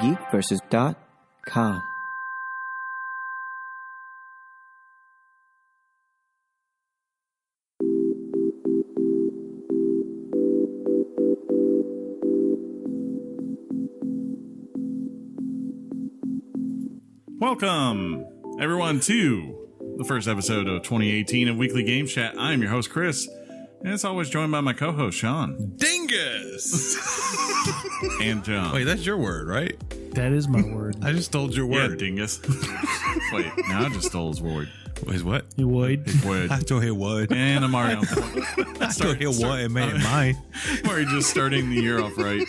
geekversus.com. Welcome, everyone, to the first episode of 2018 of Weekly Game Chat. I'm your host, Chris, and as always, joined by my co-host, Sean. Dingus! And John. Wait, that's your word, right? That is my word. I just stole your Yeah, word. dingus. Wait, now I just stole his word. Wait, what? You would. His word. I stole his word. And I'm already on point. I stole his word and made it mine. We're just starting the year off right.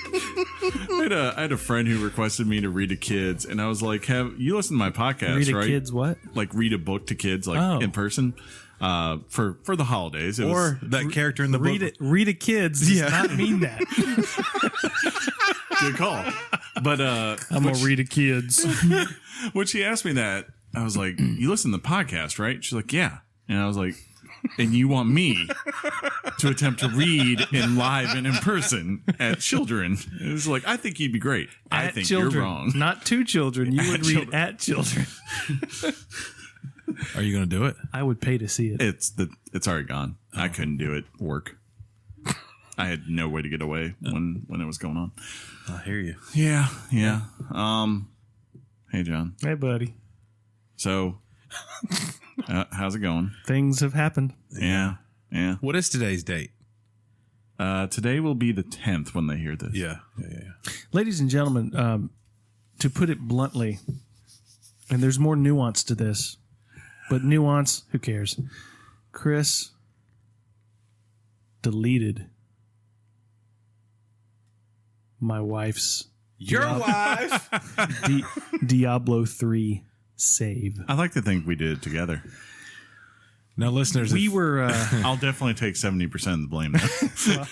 I had a friend who requested me to read to kids, and I was like, "Have you listened to my podcast, Read a right? kids what? Like read a book to kids, like in person, for the holidays, it Or that character in the Read book. it. Read a kids does not mean that. Good call. But I'm gonna read a kids. when she asked me that, I was like, "You listen to the podcast, right?" She's like, "Yeah," and I was like, "And you want me to attempt to read in live and in person at children?" It was like, "I think you'd be great." I At think children, you're wrong. Not to children. You would read children. at children. Are you going to do it? I would pay to see it. It's already gone. I couldn't do it. Work. I had no way to get away when it was going on. I hear you. Yeah. Hey, John. Hey, buddy. So, how's it going? Things have happened. Yeah. What is today's date? Today will be the 10th when they hear this. Yeah. Ladies and gentlemen, to put it bluntly, and there's more nuance to this, but nuance, who cares? Chris deleted my wife's Your wife? Diablo 3 save. I like to think we did it together. Now, listeners, We were, I'll definitely take 70% of the blame now.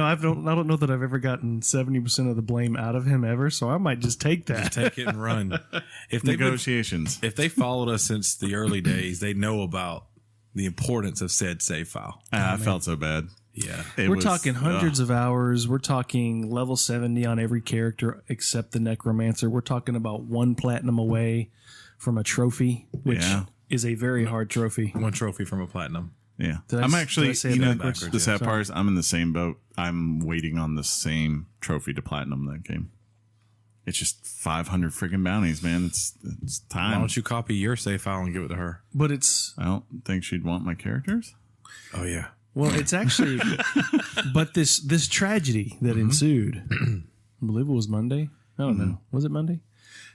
I don't know that I've ever gotten 70% of the blame out of him ever, so I might just take that. take it and run. If they Negotiations. if they followed us since the early days, they know about the importance of said save file. I felt so bad. Yeah. We're talking hundreds of hours. We're talking level 70 on every character except the Necromancer. We're talking about 1 platinum away from a trophy, which is a very hard trophy. One trophy from a platinum. Yeah. Did I I'm s- actually, did I say it you know, backwards? the sad Sorry. part is I'm in the same boat. I'm waiting on the same trophy to platinum that game. It's just 500 freaking bounties, man. It's Why time. don't you copy your save file and give it to her? But it's, I don't think she'd want my characters. Oh, yeah. well, it's actually, but this tragedy that ensued, I believe it was Monday. I don't know. Was it Monday?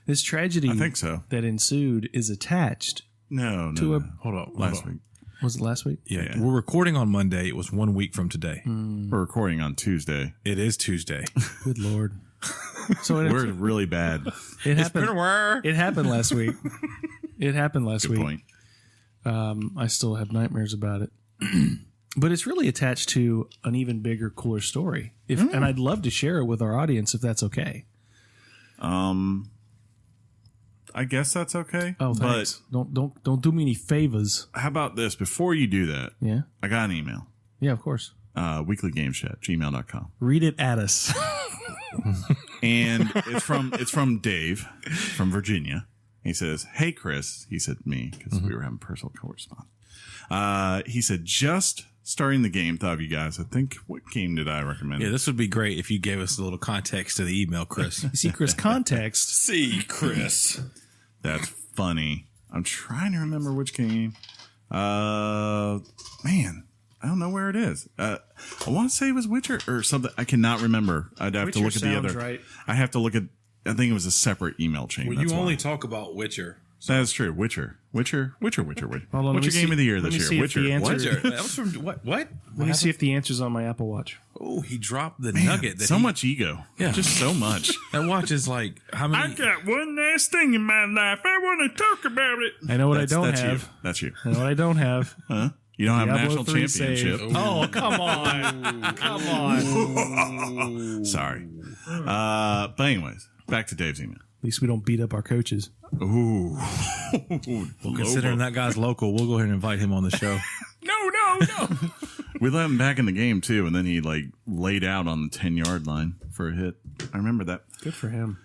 This tragedy I think so. that ensued is attached. No. Hold on. Last week. Was it last week? Yeah, Yeah. we're recording on Monday. It was 1 week from today. We're recording on Tuesday. It is Tuesday. Good Lord. So We're really bad. it happened. while. It happened last week. It happened last Good week. point. I still have nightmares about it. But it's really attached to an even bigger, cooler story. And I'd love to share it with our audience if that's okay. I guess that's okay. Oh, thanks. Don't do me any favors. But how about this? Before you do that, Yeah. I got an email. Yeah, of course. weeklygamechat@gmail.com. Read it at us. And it's from Dave from Virginia. He says, "Hey Chris," he said to me because we were having personal correspondence. He said, "Just starting the game. Thought of you guys. I think, what game did I recommend?" Yeah, this would be great if you gave us a little context to the email, Chris. You see, Chris, context. See, Chris. That's funny. I'm trying to remember which game. Man, I don't know where it is. I want to say it was Witcher or something. I cannot remember. I'd have to Witcher look at the sounds other. right. I have to look at. I think it was a separate email chain. Well, That's you why. only talk about Witcher. That's true. Witcher. Hold on, What's let your me game see- of the year let this me year? see if the answer- Witcher? That was from what? Let me see if the answer's on my Apple Watch. Oh, he dropped the Man, nugget. That so he- much ego. Yeah. Just so much. That watch is like how many? got one last thing in my life. I want to talk about it. I know what I don't that's have. You. That's you. I know what I don't have. Huh? You don't have Diablo national 3 championship. save. Oh, come on. Come on. Sorry. But anyways, back to Dave's email. At least we don't beat up our coaches. Ooh. Well, considering that guy's local, we'll go ahead and invite him on the show. No. We let him back in the game too, and then he like laid out on the 10-yard line for a hit. I remember that. Good for him.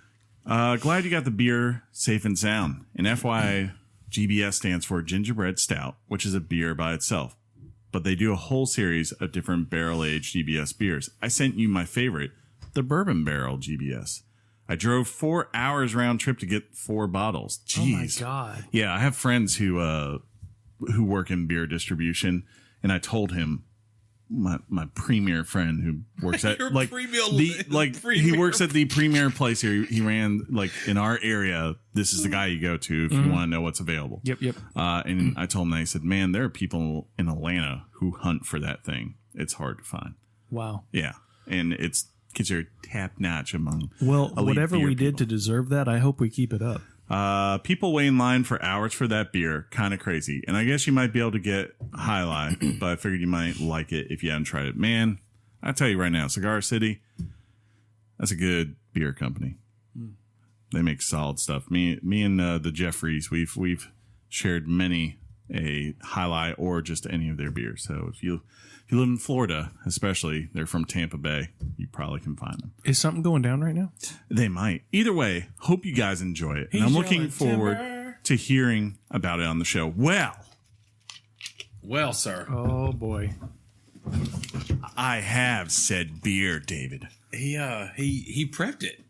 Glad you got the beer safe and sound. And FYI, GBS stands for Gingerbread Stout, which is a beer by itself. But they do a whole series of different barrel-aged GBS beers. I sent you my favorite, the Bourbon Barrel GBS. I drove 4 hours round trip to get 4 bottles. Jeez. Oh, my God. Yeah, I have friends who work in beer distribution, and I told him, my premier friend who works at Your like premier he works at the premier place here. He ran like in our area. This is the guy you go to if you want to know what's available. Yep. And I told him, I said, man, there are people in Atlanta who hunt for that thing. It's hard to find. Wow. Yeah, and it's considered top notch among Well, elite whatever beer we did people. to deserve that, I hope we keep it up. People wait in line for hours for that beer. Kind of crazy. And I guess you might be able to get High Life, but I figured you might like it if you hadn't tried it. Man, I tell you right now, Cigar City, that's a good beer company. They make solid stuff. Me and the Jeffries, we've shared many a High Life or just any of their beers. So if you live in Florida, especially, they're from Tampa Bay, you probably can find them. Is something going down right now? They might. Either way, hope you guys enjoy it. And I'm looking forward to hearing about it on the show. Well, sir. Oh, boy. I have said beer, David. He prepped it.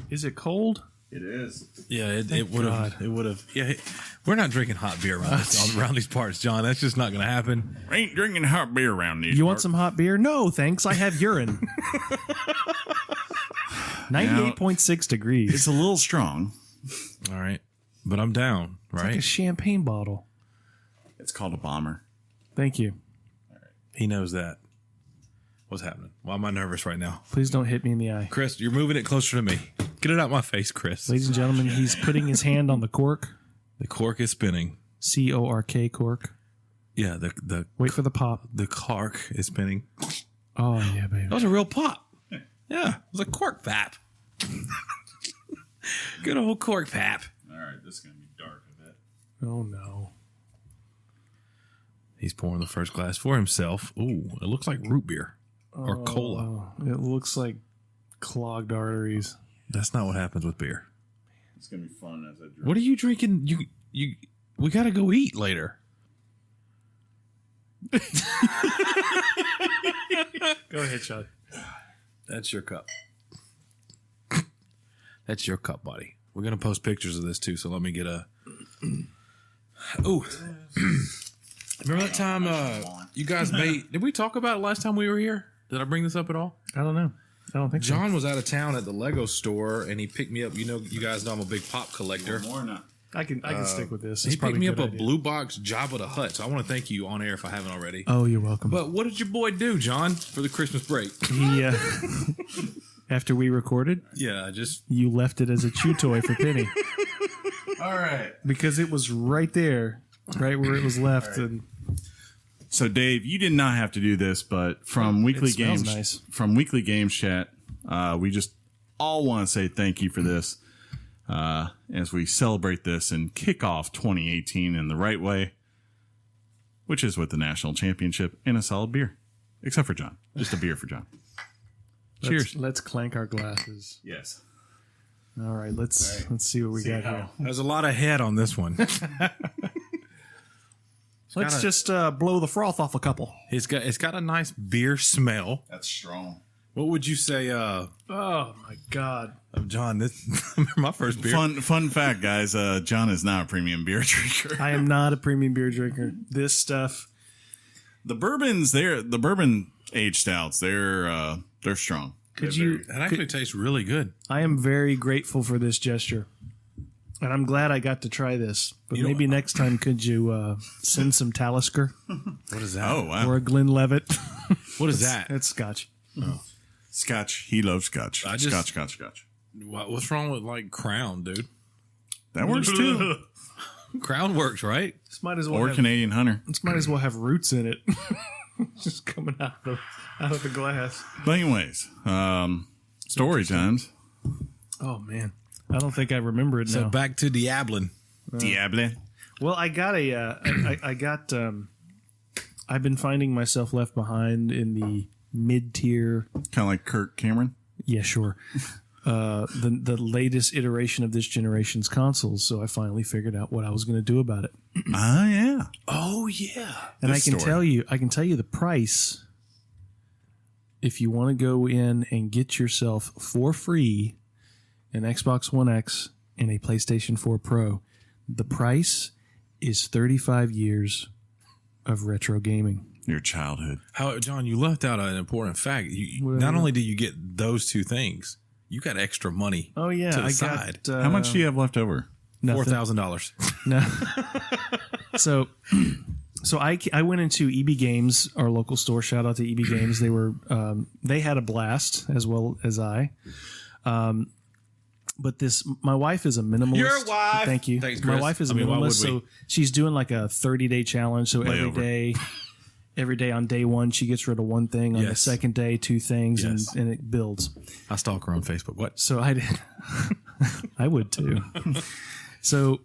Is it cold? It is. Yeah, it would have. It would have. Yeah, we're not drinking hot beer around these parts, John. That's just not going to happen. I ain't drinking hot beer around these You want parts. some hot beer? No, thanks. I have urine. 98.6 degrees. It's a little strong. All right, but I'm down. Right? Like a champagne bottle. It's called a bomber. Thank you. He knows that. What's happening? Why am I nervous right now? Please don't hit me in the eye. Chris, you're moving it closer to me. Get it out my face, Chris. Ladies and gentlemen, he's putting his hand on the cork. The cork is spinning. C-O-R-K, cork. Yeah, the Wait for the pop. the cork is spinning. Oh, yeah, baby. That was a real pop. Yeah, it was a cork pap. Good old cork pap. All right, this is going to be dark a bit. Oh, no. He's pouring the first glass for himself. Ooh, it looks like root beer or cola. Oh, it looks like clogged arteries. That's not what happens with beer. It's going to be fun as I drink. What are you drinking? We got to go eat later. Go ahead, Sean. That's your cup. That's your cup, buddy. We're going to post pictures of this too, so let me get a... Ooh. Remember that time you guys made... Did we talk about it last time we were here? Did I bring this up at all? I don't know. I don't think so. John was out of town at the Lego store, and he picked me up. You know, you guys know I'm a big pop collector. More or not? I can stick with this. He It's picked probably me a up good a idea. blue box Jabba the Hutt, so I want to thank you on air if I haven't already. Oh, you're welcome. But what did your boy do, John, for the Christmas break? He, after we recorded, Yeah, just... you left it as a chew toy for Penny All right. because it was right there, right where it was left. And So, Dave, you did not have to do this, but from Weekly smells Games, nice. from Weekly Games Chat, we just all want to say thank you for this as we celebrate this and kick off 2018 in the right way, which is with the national championship and a solid beer, except for John, just a beer for John. Cheers. Let's clank our glasses. Yes. All right, let's see what we got here. There's a lot of head on this one. Let's just blow the froth off a couple. It's got a nice beer smell. That's strong. What would you say, Oh my God! John? This my first beer. Fun fact, guys. John is not a premium beer drinker. I am not a premium beer drinker. This stuff. The bourbon aged stouts, they're strong. Could you? It actually tastes really good. I am very grateful for this gesture, and I'm glad I got to try this. But You maybe know- next time, could you send some Talisker What is that? Oh wow. or a Glenlivet? What is that? It's Scotch. Scotch. He loves Scotch. I just- Scotch. What's wrong with like Crown, dude? That works too. Crown works, right? This might as well. Or have, Canadian Hunter. this might as well have roots in it, just coming out of the glass. But anyways, story times. Oh man, I don't think I remember it So now. back to Diablin. Diable. Well, I got I've been finding myself left behind in the mid-tier. Kind of like Kirk Cameron. Yeah, sure. the latest iteration of this generation's consoles. So I finally figured out what I was going to do about it. Yeah. Oh yeah. And This I can story. tell you the price. If you want to go in and get yourself for free an Xbox One X and a PlayStation 4 Pro, the price is 35 years of retro gaming. Your childhood. How, John? You left out an important fact. Well, Not only do you get those two things, you got extra money. Oh yeah, To the I side. got How much do you have left over? nothing. $4,000. No. So I went into EB Games, our local store. Shout out to EB Games. They had a blast as well as I. But my wife is a minimalist. Your wife. Thank you. Thanks, My Chris. wife is a I mean, why minimalist, would we? so she's doing like a 30-day challenge. So Layover. every day on day one, she gets rid of one thing. On the Yes. second day, two things, Yes. and it builds. I stalk her on Facebook. What? So I did. I would too. So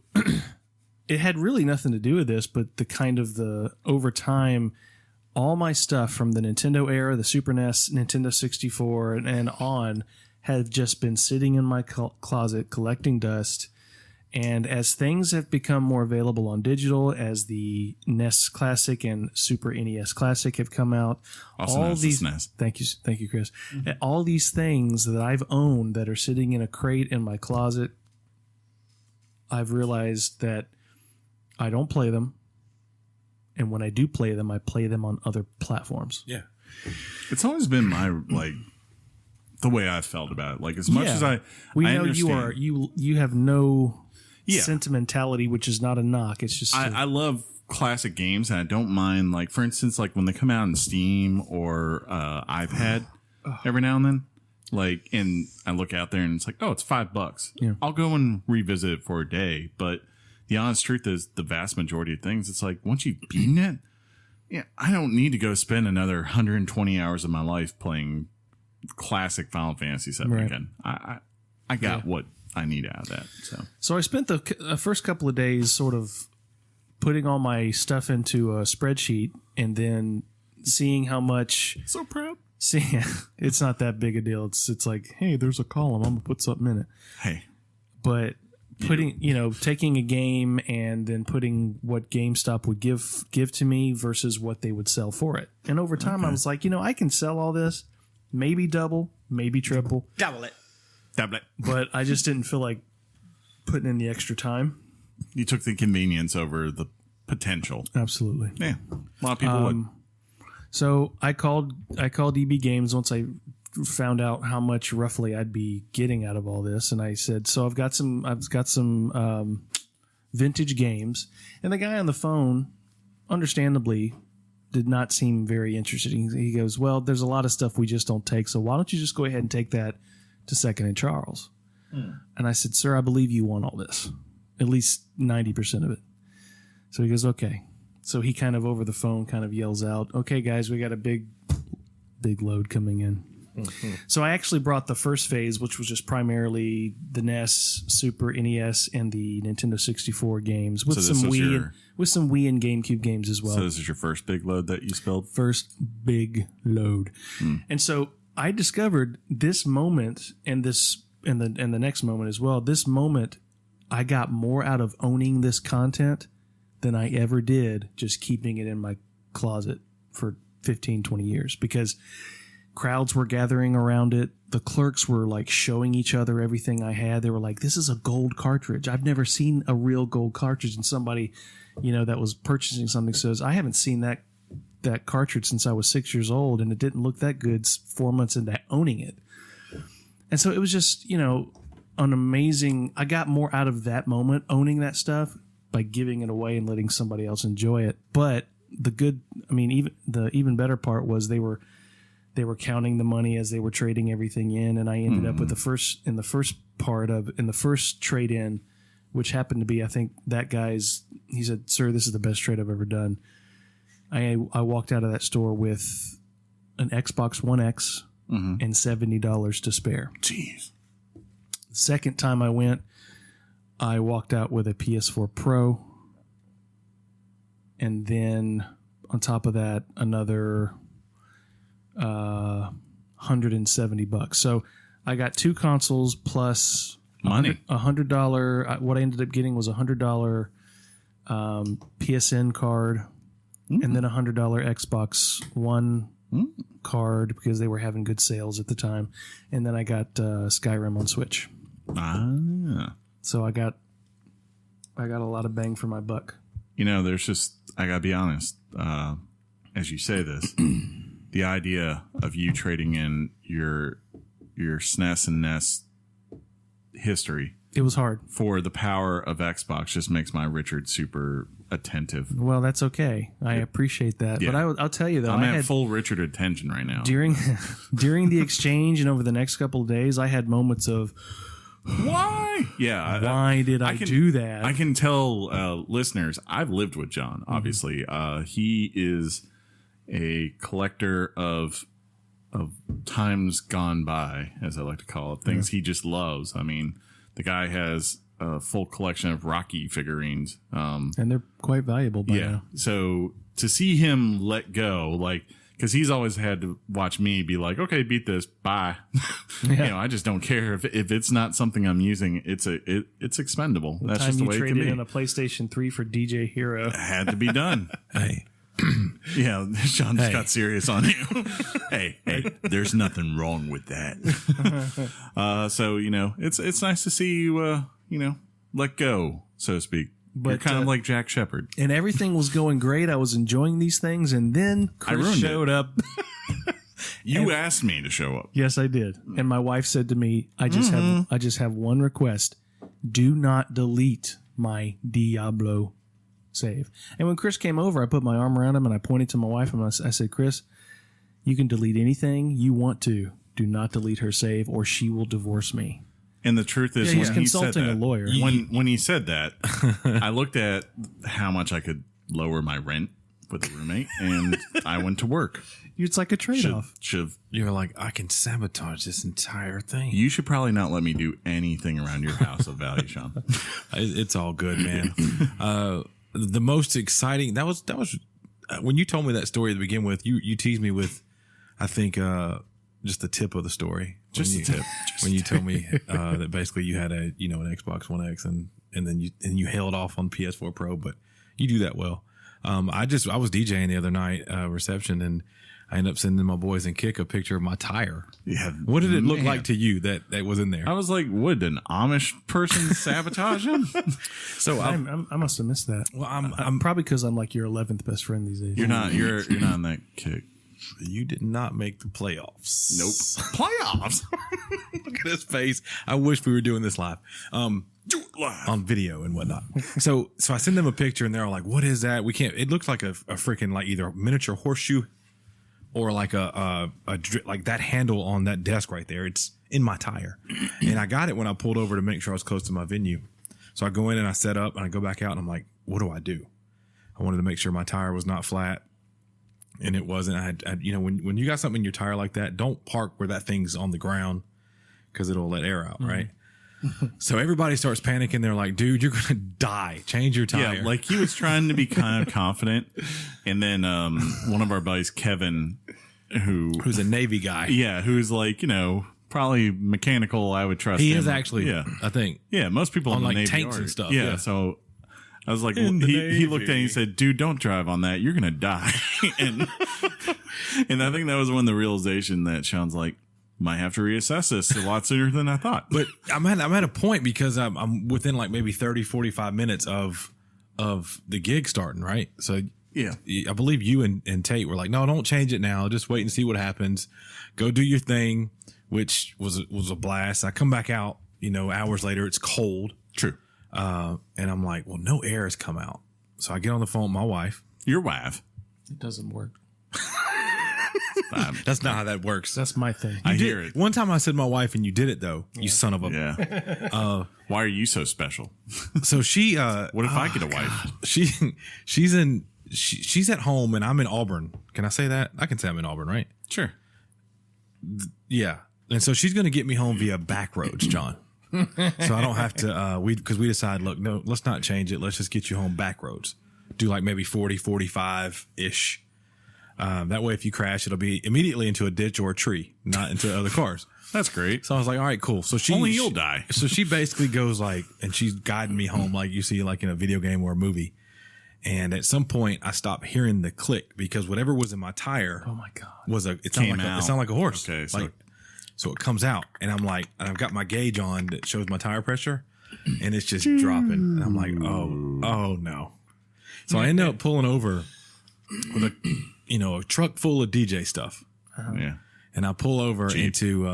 it had really nothing to do with this, but over time, all my stuff from the Nintendo era, the Super NES, Nintendo 64, and on had just been sitting in my closet collecting dust. And as things have become more available on digital, as the NES Classic and Super NES Classic have come out, Also all known as the these SNES. thank you, Chris. All these things that I've owned that are sitting in a crate in my closet, I've realized that I don't play them, and when I do play them, I play them on other platforms. Yeah. It's always been my the way I felt about it. Like as much as I know understand, you have no Yeah. sentimentality, which is not a knock. It's just I love classic games, and I don't mind, like, for instance, like when they come out in Steam or iPad every now and then. Like, and I look out there and it's like, oh, it's $5. Yeah. I'll go and revisit it for a day. But the honest truth is, the vast majority of things, it's like once you've beaten it, yeah, I don't need to go spend another 120 hours of my life playing classic Final Fantasy VII Right. again. I got what I need out of that. So I spent the first couple of days sort of putting all my stuff into a spreadsheet and then seeing how much. So proud. See, it's not that big a deal. It's like, hey, there's a column. I'm gonna put something in it. Hey, But taking a game and then putting what GameStop would give to me versus what they would sell for it. And over time, I was like, I can sell all this, maybe double, maybe triple, Double it. tablet. but I just didn't feel like putting in the extra time. You took the convenience over the potential. Absolutely. Yeah, a lot of people would. So I called EB Games once I found out how much roughly I'd be getting out of all this, and I said, "So I've got some vintage games." And the guy on the phone, understandably, did not seem very interested. He goes, "Well, there's a lot of stuff we just don't take, so why don't you just go ahead and take that to Second and Charles?" And I said, "Sir, I believe you want all this, at least 90% of it." So he goes, "Okay." So he kind of over the phone kind of yells out, "Okay, guys, we got a big load coming in." So I actually brought the first phase, which was just primarily the NES, Super NES, and the Nintendo 64 games with So some this was Wii and GameCube games as well. So this is your first big load that you spilled? First big load. And so I discovered this moment and the next moment as well. This moment, I got more out of owning this content than I ever did just keeping it in my closet for 15, 20 years, because crowds were gathering around it. The clerks were like showing each other everything I had. They were like, "This is a gold cartridge. I've never seen a real gold cartridge." And somebody, that was purchasing something says, "I haven't seen that cartridge since I was 6 years old, and it didn't look that good 4 months into owning it." And so it was just, an amazing, I got more out of that moment owning that stuff by giving it away and letting somebody else enjoy it. But even better part was they were counting the money as they were trading everything in, and I ended up with the first trade in, which happened to be, I think that guy's. He said, "Sir, this is the best trade I've ever done." I walked out of that store with an Xbox One X and $70 to spare. Jeez. The second time I went, I walked out with a PS4 Pro, and then on top of that, another $170. So I got 2 consoles plus Money. $100. What I ended up getting was $100 PSN card, and then $100 Xbox One card because they were having good sales at the time, and then I got Skyrim on Switch. So I got a lot of bang for my buck. You know, there's just, I gotta be honest, as you say this, the idea of you trading in your SNES and NES history, it was hard, for the power of Xbox just makes my Richard super attentive. Well, that's okay. I appreciate that. Yeah. But I'll tell you though, I'm at full Richard attention right now. During the exchange and over the next couple of days, I had moments of, why? Yeah. Why did I do that? I can tell listeners, I've lived with John, obviously. He is a collector of times gone by, as I like to call it, things he just loves. I mean, the guy has a full collection of Rocky figurines. And they're quite valuable by now. So to see him let go, like, because he's always had to watch me be like, okay, beat this, bye. You know, I just don't care if it's not something I'm using. It's expendable. That's just the way it can be. You traded in a PlayStation 3 for DJ Hero. It had to be done. Hey. Yeah, Sean just got serious on you. hey, there's nothing wrong with that. So, you know, it's nice to see you, you know, let go, so to speak. But you're kind of like Jack Shepherd. And everything was going great. I was enjoying these things, and then Chris showed up. You asked me to show up. Yes, I did. And my wife said to me, I just have one request. Do not delete my Diablo save. And when Chris came over, I put my arm around him and I pointed to my wife and I said, Chris, you can delete anything you want to. Do not delete her save or she will divorce me. And the truth is, he's consulting a lawyer. When he said that, I looked at how much I could lower my rent with a roommate, and I went to work. It's like a trade-off. You're like, I can sabotage this entire thing. You should probably not let me do anything around your house of value, Sean. It's all good, man. The most exciting that was when you told me that story to begin with. You teased me with, I think, just the tip of the story. Just the tip. When you told me that basically you had an Xbox One X and then you held off on PS4 Pro, but you do that well. I was DJing the other night, reception, and I ended up sending my boys and Kick a picture of my tire. Yeah. What did it look like to you that was in there? I was like, would an Amish person sabotage him? So I must have missed that. Well, I'm probably because I'm like your 11th best friend these days. You're not in that Kick. You did not make the playoffs. Nope. Playoffs? Look at his face. I wish we were doing this live. Do it live. On video and whatnot. So I send them a picture and they're all like, what is that? We can't. It looks like a freaking like either a miniature horseshoe or like like that handle on that desk right there. It's in my tire. And I got it when I pulled over to make sure I was close to my venue. So I go in and I set up and I go back out and I'm like, what do I do? I wanted to make sure my tire was not flat. And it wasn't. I when you got something in your tire like that, don't park where that thing's on the ground because it'll let air out, right? So everybody starts panicking. They're like, dude, you're going to die. Change your tire. Yeah, like he was trying to be kind of confident. And then one of our buddies, Kevin, who's a Navy guy. Yeah, who's like, probably mechanical, I would trust him. He is actually, yeah. I think. Yeah, most people on in the like Navy tanks are. and stuff. Yeah, so I was like, he looked at me and he said, dude, don't drive on that. You're going to die. and I think that was when the realization that Sean's like, might have to reassess this a lot sooner than I thought. But I'm at a point because I'm within like maybe 30, 45 minutes of the gig starting, right? So yeah, I believe you and Tate were like, no, don't change it now. Just wait and see what happens. Go do your thing, which was a blast. I come back out, hours later, it's cold. True. And I'm like, well, no air has come out. So I get on the phone with my wife. Your wife. It doesn't work. That's not how that works. That's my thing. I hear it. One time I said my wife and you did it though. You son of a. Yeah. Why are you so special? So she. What if I get a wife? She's at home and I'm in Auburn. Can I say that? I can say I'm in Auburn, right? Sure. Yeah. And so she's going to get me home via back roads, John. So I don't have to. Because we decided, look, no, let's not change it. Let's just get you home back roads. Do like maybe 40, 45 ish. That way, if you crash, it'll be immediately into a ditch or a tree, not into other cars. That's great. So I was like, all right, cool. So Only you'll die. So she basically goes like, and she's guiding me home like you see like in a video game or a movie. And at some point, I stopped hearing the click because whatever was in my tire, Oh my God. was it sounded like a horse. Okay, so- So it comes out, and I'm like, and I've got my gauge on that shows my tire pressure, and it's just dropping. And I'm like, oh no. So I end up pulling over with a truck full of DJ stuff. Yeah. And I pull over into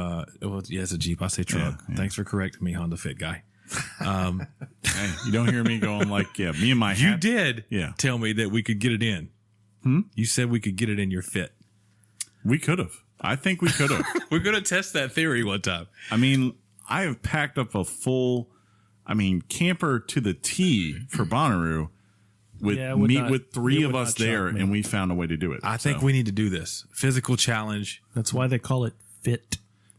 it's a Jeep. I say truck. Yeah. Thanks for correcting me, Honda Fit guy. Hey, you don't hear me going like, yeah, me and my You hat. did tell me that we could get it in. You said we could get it in your Fit. We could have. I think we could have. We're gonna test that theory one time. I mean, I have packed up a full, camper to the T for Bonnaroo with three of us there, and we found a way to do it. I think we need to do this physical challenge. That's why they call it fit.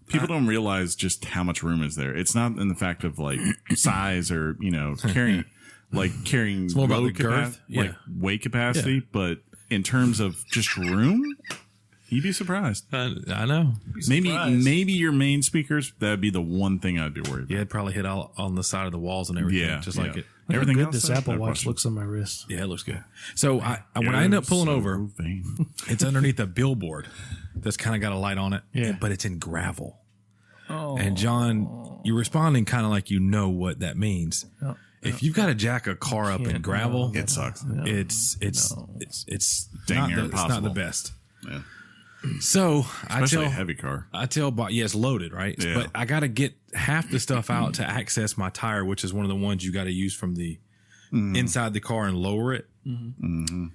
People don't realize just how much room is there. It's not in the fact of like size or carrying more about load the girth. like weight capacity, but in terms of just room, you'd be surprised. I know. Maybe your main speakers, that'd be the one thing I'd be worried about. Yeah, it'd probably hit all on the side of the walls and everything. Yeah, just like it. Everything How good else, this Apple Watch looks on my wrist. Yeah, it looks good. So when I end up pulling over, it's underneath a billboard that's kind of got a light on it, but it's in gravel. Oh. And John, you're responding kind of like you know what that means. If you've got to jack a car up in gravel, it sucks. It's Dang near it's not the impossible. best. Yeah. So Especially a heavy car. I tell, it's loaded, right? Yeah. But I got to get half the stuff out to access my tire, which is one of the ones you got to use from the inside the car and lower it. Mm-hmm.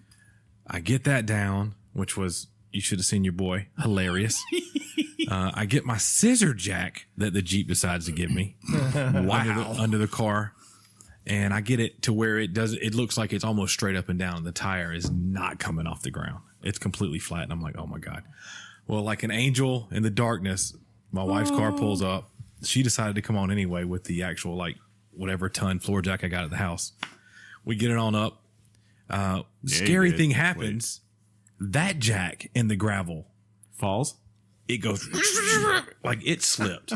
I get that down, which was, you should have seen your boy, hilarious. I get my scissor jack that the Jeep decides to give me under the car. And I get it to where it looks like it's almost straight up and down. The tire is not coming off the ground. It's completely flat. And I'm like, oh my God. Well, like an angel in the darkness, my wife's car pulls up. She decided to come on anyway with the actual, like, whatever ton floor jack I got at the house. We get it on up. Scary thing happens. That jack in the gravel Falls? it goes like it slipped.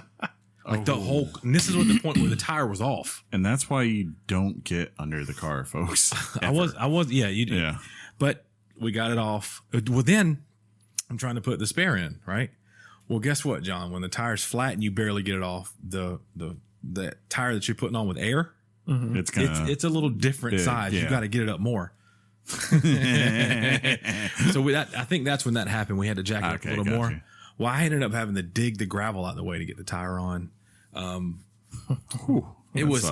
Like the whole, and this is what the point where the tire was off. And that's why you don't get under the car, folks. I was, yeah, you did. Yeah. But we got it off. Well, then I'm trying to put the spare in, right? Well, guess what, John? When the tire's flat and you barely get it off, the tire that you're putting on with air, It's kind of it's a little different size. yeah. You got to get it up more. So I think that's when that happened. We had to jack it up a little got more. you. Well, I ended up having to dig the gravel out of the way to get the tire on. It was,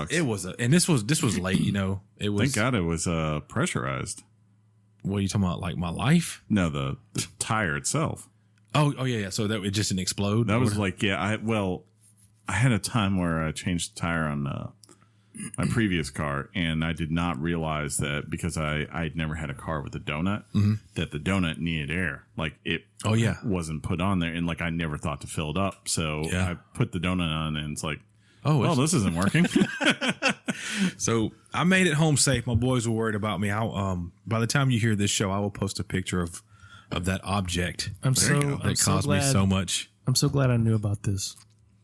and this was late. You know, it was. Thank God it was pressurized. What are you talking about? Like my life? No, the tire itself. Oh yeah. So that it just didn't explode. That was like, yeah. I had a time where I changed the tire on my previous car, and I did not realize that because I'd never had a car with a donut, that the donut needed air. Like it wasn't put on there, and like I never thought to fill it up. So I put the donut on, and it's like, well, this isn't working. So I made it home safe. My boys were worried about me. By the time you hear this show, I will post a picture of that object. That caused me so much. I'm so glad I knew about this.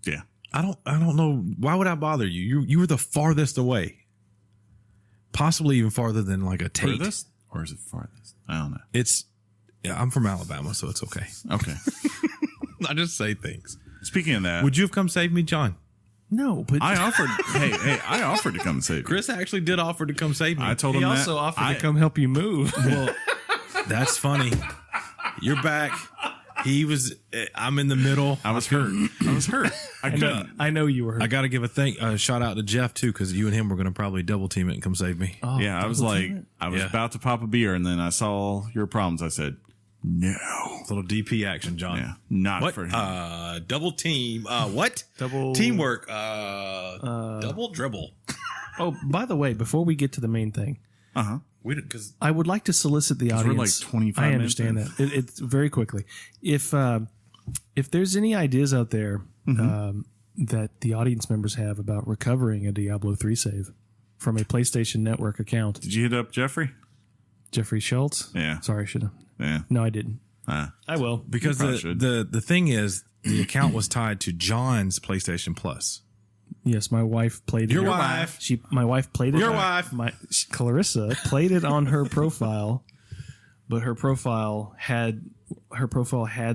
Yeah. I don't know. Why would I bother you? You were the farthest away. Possibly even farther than like a Tate. Furthest? Or is it farthest? I don't know. I'm from Alabama, so it's okay. Okay. I just say things. Speaking of that, Would you have come save me, John? No, but I offered, I offered to come save you. Chris actually did offer to come save me. I told he him also that. offered to come help you move. Well, that's funny. You're back. I'm in the middle. I was hurt. I couldn't. I know you were. I got to give a shout out to Jeff too, because you and him were going to probably double team it and come save me. Oh, Yeah, I was like, I was about to pop a beer, and then I saw your problems. I said, no. Little DP action, John. Yeah, not What? for him. Double team. What? Double Teamwork. Double dribble. Oh, by the way, before we get to the main thing, Because I would like to solicit the audience. we're like 25 I understand minutes that. It's very quickly. If there's any ideas out there that the audience members have about recovering a Diablo 3 save from a PlayStation Network account, Did you hit up Jeffrey? Jeffrey Schultz. Yeah. Sorry, I should have. Yeah. No, I didn't. I will. Because probably should. the thing is, the account was tied to John's PlayStation Plus. Yes, my wife played it. Your wife. My wife played it. Your wife. Clarissa played it on her profile, but her profile had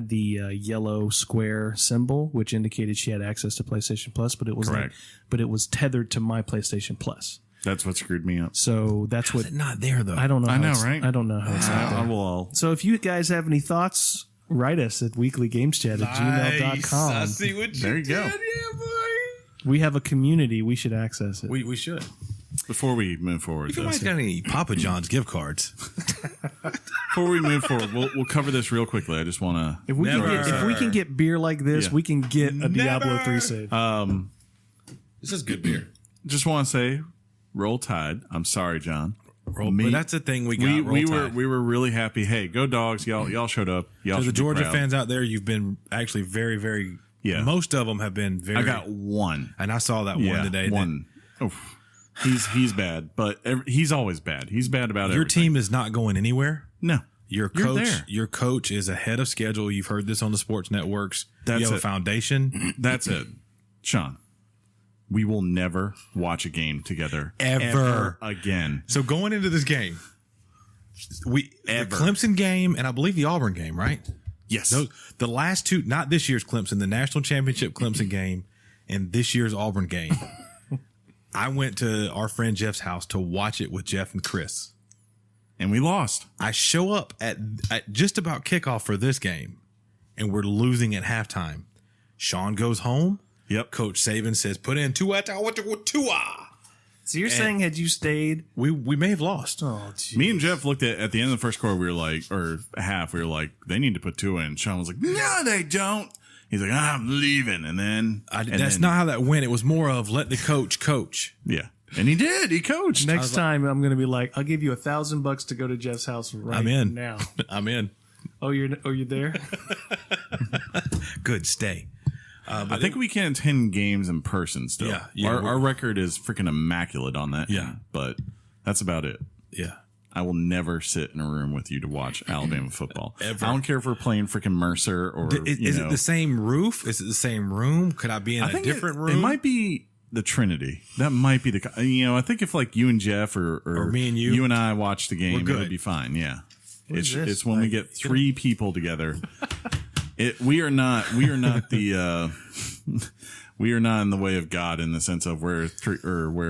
the yellow square symbol, which indicated she had access to PlayStation Plus, but it was Correct. but it was tethered to my PlayStation Plus. That's what screwed me up. So that's what It's not there though. I don't know. I how know, it's- right? I don't know how it's not I there. will. So if you guys have any thoughts, write us at weeklygameschat@gmail.com. see what There you go. Yeah, boy. We have a community. We should access it. We should. Before we move forward, If you though, guys got any Papa John's gift cards, before we move forward, we'll cover this real quickly. I just want to. if we can get beer like this, Yeah. we can get a Diablo Never. 3 save. this is good beer. Just want to say, roll Tide. I'm sorry, John. But that's the thing we got. We were really happy. Hey, go Dogs! Y'all showed up. Y'all To the should be Georgia proud. fans out there, you've been actually very, very. Yeah. Most of them have been very. I got one. and I saw that one today. One. Oof. He's bad, but he's always bad. He's bad about Your everything. team is not going anywhere. No, Your You're coach, there. your coach is ahead of schedule. You've heard this on the sports networks. That's you have a it. foundation. That's it, Sean. We will never watch a game together Ever. again. So going into this game, the Ever. Clemson game and I believe the Auburn game, right? Yes. The last two, not this year's Clemson, the national championship Clemson game and this year's Auburn game. I went to our friend Jeff's house to watch it with Jeff and Chris. And we lost. I show up at just about kickoff for this game, and we're losing at halftime. Sean goes home. Yep. Coach Saban says, "Put in two. So you're saying had you stayed? We may have lost. Oh, gee. Me and Jeff looked at the end of the first quarter. We were like, or half. We were like, they need to put two in. Sean was like, no, they don't. He's like, I'm leaving. And then That's not how that went. It was more of let the coach coach. Yeah. And he did. He coached. Next time I'm going to be like, I'll give you $1,000 to go to Jeff's house right I'm in. now. I'm in. Oh, you're there? Good, stay. I think we can attend games in person still. Yeah, Our record is freaking immaculate on that. Yeah. But that's about it. Yeah. I will never sit in a room with you to watch Alabama football. Ever. I don't care if we're playing freaking Mercer or Is it the same roof? Is it the same room? Could I be in a different room? It might be the Trinity. That might be the. I think if like you and Jeff or me and you and I watch the game, good. it would be fine. Yeah. is this? It's when we get three people together. We are not the. We are not in the way of God in the sense of where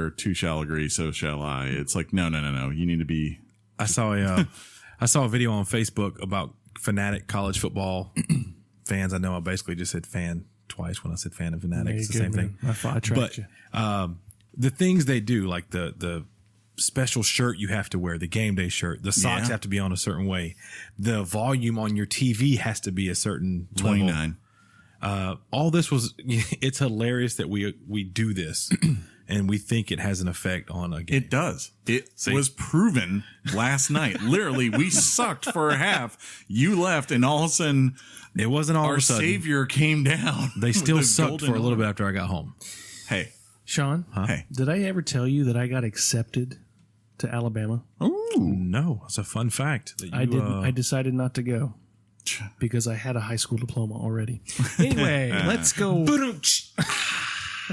two shall agree, so shall I. It's like no. You need to be. I saw a video on Facebook about fanatic college football fans. I know I basically just said fan twice when I said fan and fanatic. It's the same thing. I tracked But you. the things they do, like the special shirt you have to wear, the game day shirt, the socks Yeah. have to be on a certain way, the volume on your TV has to be a certain level. 29. All this was, it's hilarious that we do this and we think it has an effect on a game. It does. It was proven last night. Literally, we sucked for a half. You left, and all of a sudden, It wasn't all our of a sudden. Savior came down. They with still the sucked golden for a little order. bit after I got home. Hey, Sean, hey. did I ever tell you that I got accepted to Alabama? Ooh. No, it's a fun fact. That you, I didn't. I decided not to go because I had a high school diploma already. Anyway, let's go.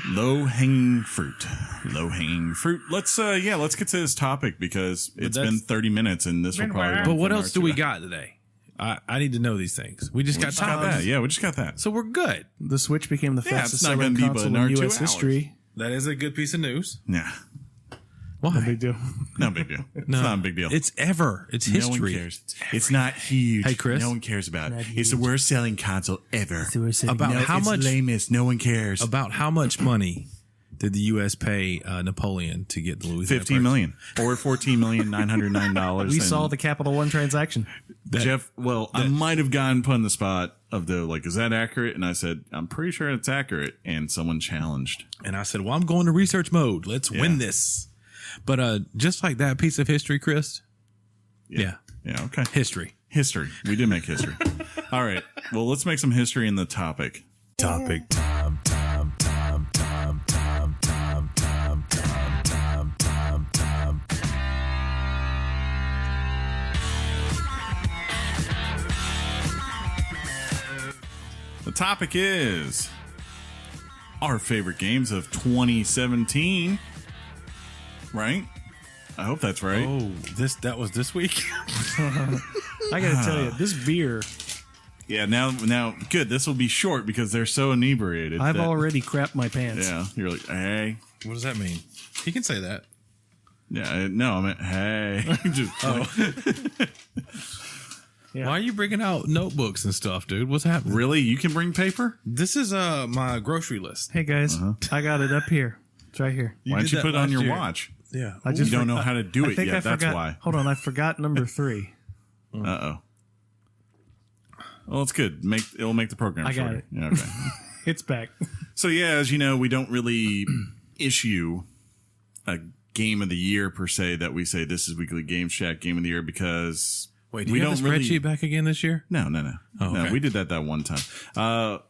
Low hanging fruit. Low hanging fruit. Let's get to this topic because it's been 30 minutes and this will probably. But what else do we got today? I need to know these things. We just got Just got topics. that. Yeah, we just got that. So we're good. The Switch became the Yeah, fastest it's not selling gonna be but console another in 2 U.S. hours. history. That is a good piece of news. Yeah, Why? Big deal. no big deal. It's not a big deal. It's ever. It's no one history. cares. It's not huge. Hey, Chris? No one cares about it. It's the worst selling console ever. About No, how it's much? lamest. No one cares. About how much money did the U.S. pay Napoleon to get the Louisiana? $15 million or $14,909. We saw the Capital One transaction. Jeff. Well, I might have gotten put on the spot of the like, is that accurate? And I said, I'm pretty sure it's accurate. And someone challenged. And I said, well, I'm going to research mode. Let's win this. But just like that piece of history, Chris. Yeah. Yeah. Okay. History. History. We did make history. All right. Well, let's make some history in the topic. Topic time. topic is our favorite games of 2017. Right? I hope that's right. Oh, that was this week? I got to tell you, this beer, Yeah, now, good. This will be short because they're so inebriated. I've already crapped my pants. Yeah, you're like, hey. What does that mean? You can say that. Yeah, no, I meant, hey. Yeah. Why are you bringing out notebooks and stuff, dude? What's happening? Really? You can bring paper? This is my grocery list. Hey guys, I got it up here. It's right here. Why don't did you that put it on last your year. watch? Yeah. I just You don't know how to do I it think yet. I That's forgot. why. Hold on, I forgot number 3. Uh-oh. Well, it's good. It'll make the program I got shorter. it. Yeah, okay. It's back. So, yeah, as you know, we don't really issue a game of the year per se that we say this is Weekly Game Shack Game of the Year because Wait, do we you have don't the really spreadsheet back again this year? No. Oh, No, okay. we did that one time.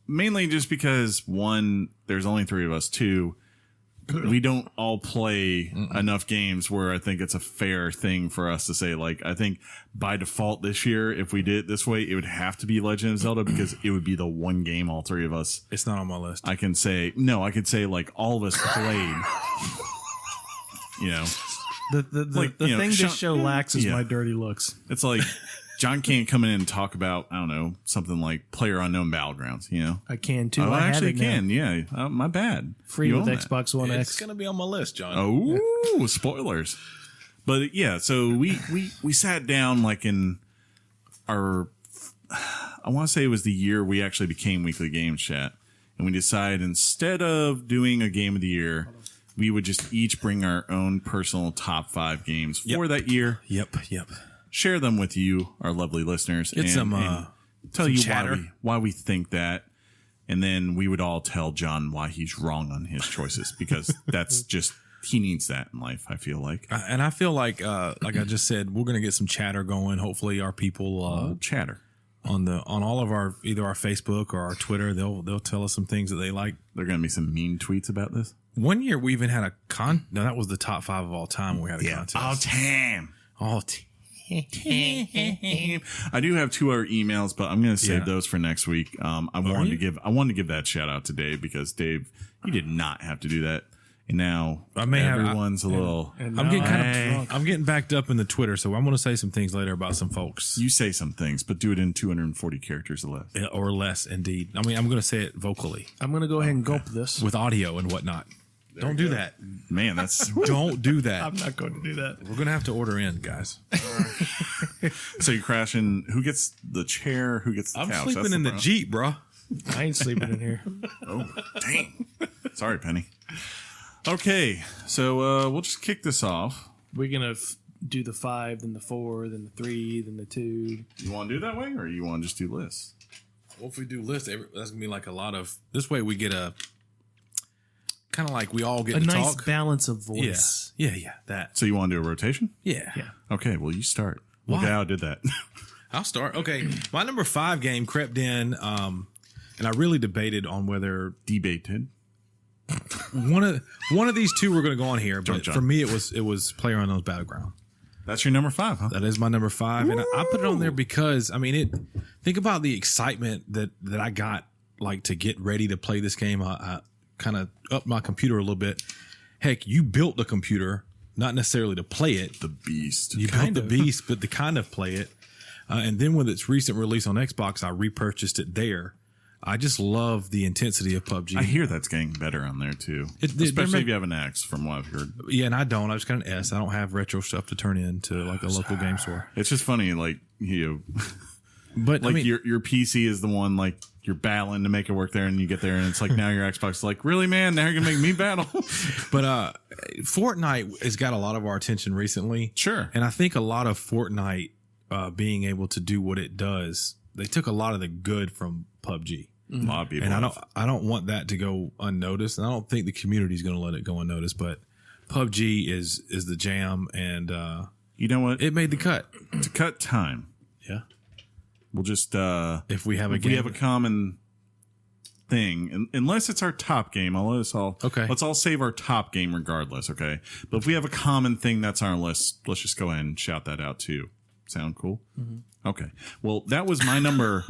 Mainly just because, one, there's only 3 of us. 2, we don't all play enough games where I think it's a fair thing for us to say, like, I think by default this year, if we did it this way, it would have to be Legend of Zelda because it would be the one game all 3 of us. It's not on my list. I could say, like, all of us played. You know, The Like, you know, thing Sean- this show lacks is Yeah. my dirty looks. it's like John can't come in and talk about, I don't know, something like PlayerUnknown Battlegrounds, you know? I can too. Oh, I I actually have it now. can. Yeah. My bad. Free You with own that. Xbox One It's X. going to be on my list, John. Oh, spoilers. But yeah, so we sat down like in our, I want to say it was the year we actually became Weekly Game Chat. And we decided instead of doing a game of the year, we would just each bring our own personal top 5 games for that year, Yep. share them with you, our lovely listeners, Get some tell some you chatter. why we think that. And then we would all tell John why he's wrong on his choices because that's just, he needs that in life, I feel like. And I feel like I just said, we're going to get some chatter going. Hopefully our people Chatter. on all of our, either our Facebook or our Twitter, they'll tell us some things that they like. There are going to be some mean tweets about this. One year we even had a no, that was the top 5 of all time when we had a contest. All time. All I do have 2 other emails, but I'm going to save Yeah. those for next week. I wanted to give that shout out to Dave because Dave, you did not have to do that. And now everyone's a little. And I'm now getting kind Hey. of drunk. I'm getting backed up in the Twitter, so I'm going to say some things later about some folks. You say some things, but do it in 240 characters or less. Or less, indeed. I mean, I'm going to say it vocally I'm going to go ahead and gulp this. with audio and whatnot. Don't do that. Man, that's Don't do that. I'm not going to do that. We're going to have to order in, guys. so you crashing. Who gets the chair? Who gets the I'm couch? sleeping That's in the problem. Jeep, bro. I ain't sleeping in here. Oh, dang. Sorry, Penny. Okay, so we'll just kick this off. We're going to do the 5, then the 4, then the 3, then the 2. You want to do it that way, or you want to just do lists? Well, if we do lists, that's going to be like a lot of. This way we get a. Kind of like we all get A to nice talk. balance of voice. Yeah, that. So you want to do a rotation? Yeah. Yeah. Okay, well, you start. Look Why? at how I did that. I'll start. Okay, my number 5 game crept in, and I really debated on whether Debated. one of these 2 were going to go on here, but John. for me it was PlayerUnknown's Battleground. That's your number 5, huh? That is my number 5, and I put it on there because I mean think about the excitement that I got like to get ready to play this game. I kind of upped my computer a little bit. Heck, you built the computer not necessarily to play it. The Beast. You built the beast, but to kind of play it. And then with its recent release on Xbox, I repurchased it there. I just love the intensity of PUBG. I hear that's getting better on there, too. they're Especially if you have an X, from what I've heard. Yeah, and I don't. I just got an S. I don't have retro stuff to turn into like a local game store. It's just funny, like, you know, But like I mean, your PC is the one, like, you're battling to make it work there, and you get there, and it's like, now your Xbox is like, really, man? Now you're going to make me battle? but Fortnite has got a lot of our attention recently. Sure. And I think a lot of Fortnite being able to do what it does, they took a lot of the good from PUBG. A lot of people. And have. I don't want that to go unnoticed, and I don't think the community is going to let it go unnoticed. But PUBG is the jam, and You know what? it made the cut. To cut time, Yeah, we'll just if we have a if game, we have a common thing, and unless it's our top game, I'll let us all. Okay. Let's all save our top game regardless. Okay. But if we have a common thing that's on our list, let's just go ahead and shout that out too. sound cool? Okay. Well, that was my number.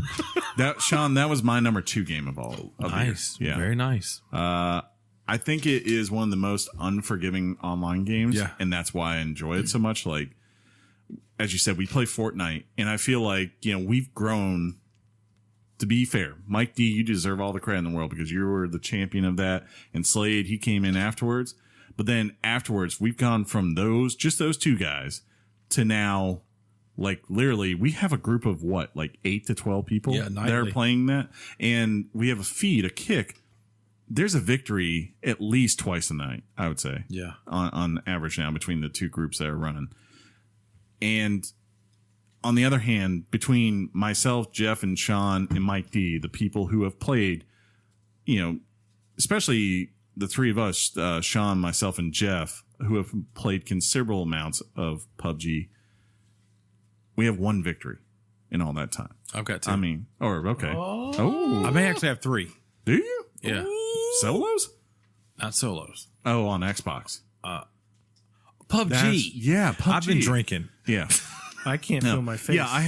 Sean, that was my number 2 game of all. Of Nice. the year. Yeah. Very nice. I think it is one of the most unforgiving online games. Yeah. And that's why I enjoy it so much. Like, as you said, we play Fortnite, and I feel like, we've grown. To be fair, Mike D, you deserve all the credit in the world because you were the champion of that. And Slade, he came in afterwards. But then afterwards, we've gone from those 2 guys to now, like, literally, we have a group of 8 to 12 people that are nightly. playing that. And we have a kick. There's a victory at least twice a night, I would say. Yeah. On average now between the 2 groups that are running. And on the other hand, between myself, Jeff, and Sean, and Mike D, the people who have played, especially the 3 of us, Sean, myself, and Jeff, who have played considerable amounts of PUBG, we have 1 victory in all that time. I've got 2. I mean, okay. Oh, I may actually have 3. do you? Yeah. Solos? Not solos. Oh, on Xbox. PUBG. Yeah, PUBG. I've been drinking. Yeah. I can't feel my face. Yeah, I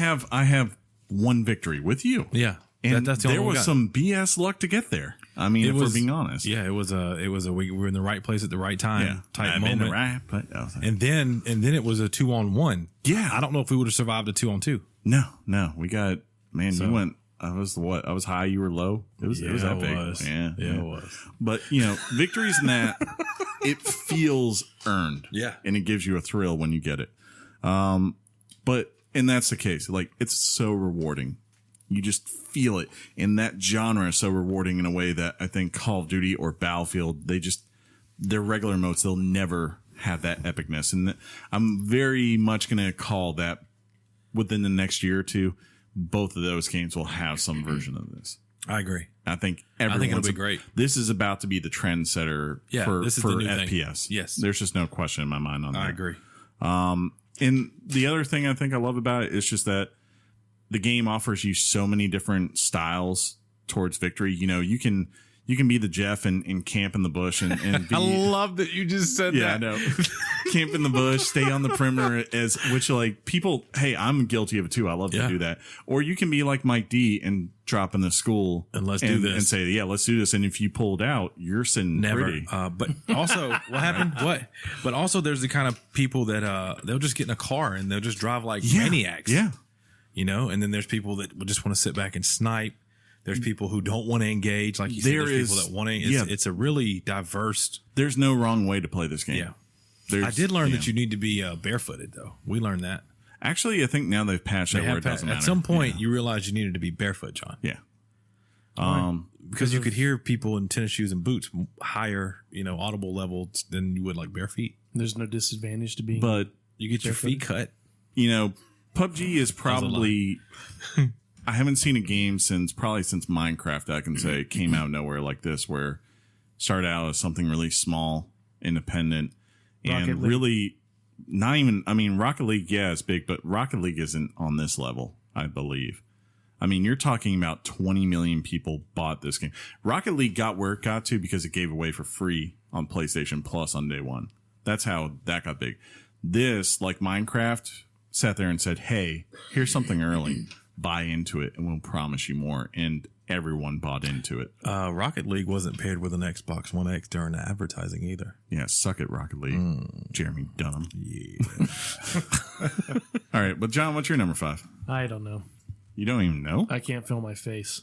have 1 victory with you. Yeah. And that's the there only one we was got. some BS luck to get there. I mean, if we're being honest. Yeah, it was we were in the right place at the right time type I'm in moment. the right place. And then it was a 2-on-1. Yeah. I don't know if we would have survived a 2-on-2. No, we got, man, you went, I was high, you were low. It was epic. Yeah, it was. But, victories in that, it feels earned. Yeah. And it gives you a thrill when you get it. And that's the case. Like, it's so rewarding. You just feel it. And that genre is so rewarding in a way that I think Call of Duty or Battlefield, their regular modes, they'll never have that epicness. And I'm very much going to call that within the next year or 2, both of those games will have some version of this. I agree. I think it'll be great. This is about to be the trendsetter for this is the new FPS. thing. Yes. There's just no question in my mind on that. I agree. And the other thing I think I love about it is just that the game offers you so many different styles towards victory. You can be the Jeff and camp in the bush and be, I love that you just said yeah, that. I know. Camp in the bush, stay on the perimeter which people, hey, I'm guilty of it too. I love to do that. Or you can be like Mike D and drop in the school and let's do this and say, yeah, let's do this. And if you pull it out, you're sitting Never. pretty. But also, what happened? What? But also, there's the kind of people that they'll just get in a car and they'll just drive like maniacs. Yeah. And then there's people that would just want to sit back and snipe. There's people who don't want to engage. Like you said, there's people that want to. It's a really diverse. There's no wrong way to play this game. Yeah. I did learn that you need to be barefooted, though. We learned that. Actually, I think now they've patched that where it doesn't matter. At some point, you realized you needed to be barefoot, John. Yeah. Because you could hear people in tennis shoes and boots higher, audible levels than you would like bare feet. There's no disadvantage to being. But you get your feet cut. PUBG is probably. I haven't seen a game since Minecraft that I can say came out of nowhere like this, where started out as something really small, independent, and really not even. I mean, Rocket League, yeah, it's big, but Rocket League isn't on this level, I believe. I mean, you're talking about 20 million people bought this game. Rocket League got where it got to because it gave away for free on PlayStation Plus on day one. That's how that got big. This, like Minecraft, sat there and said, hey, here's something early. Buy into it and we'll promise you more. And everyone bought into it. Rocket League wasn't paired with an Xbox One X during the advertising either. Yeah, suck it, Rocket League. Jeremy Dunham. Yeah. All right, but John, what's your number 5? I don't know. You don't even know? I can't feel my face.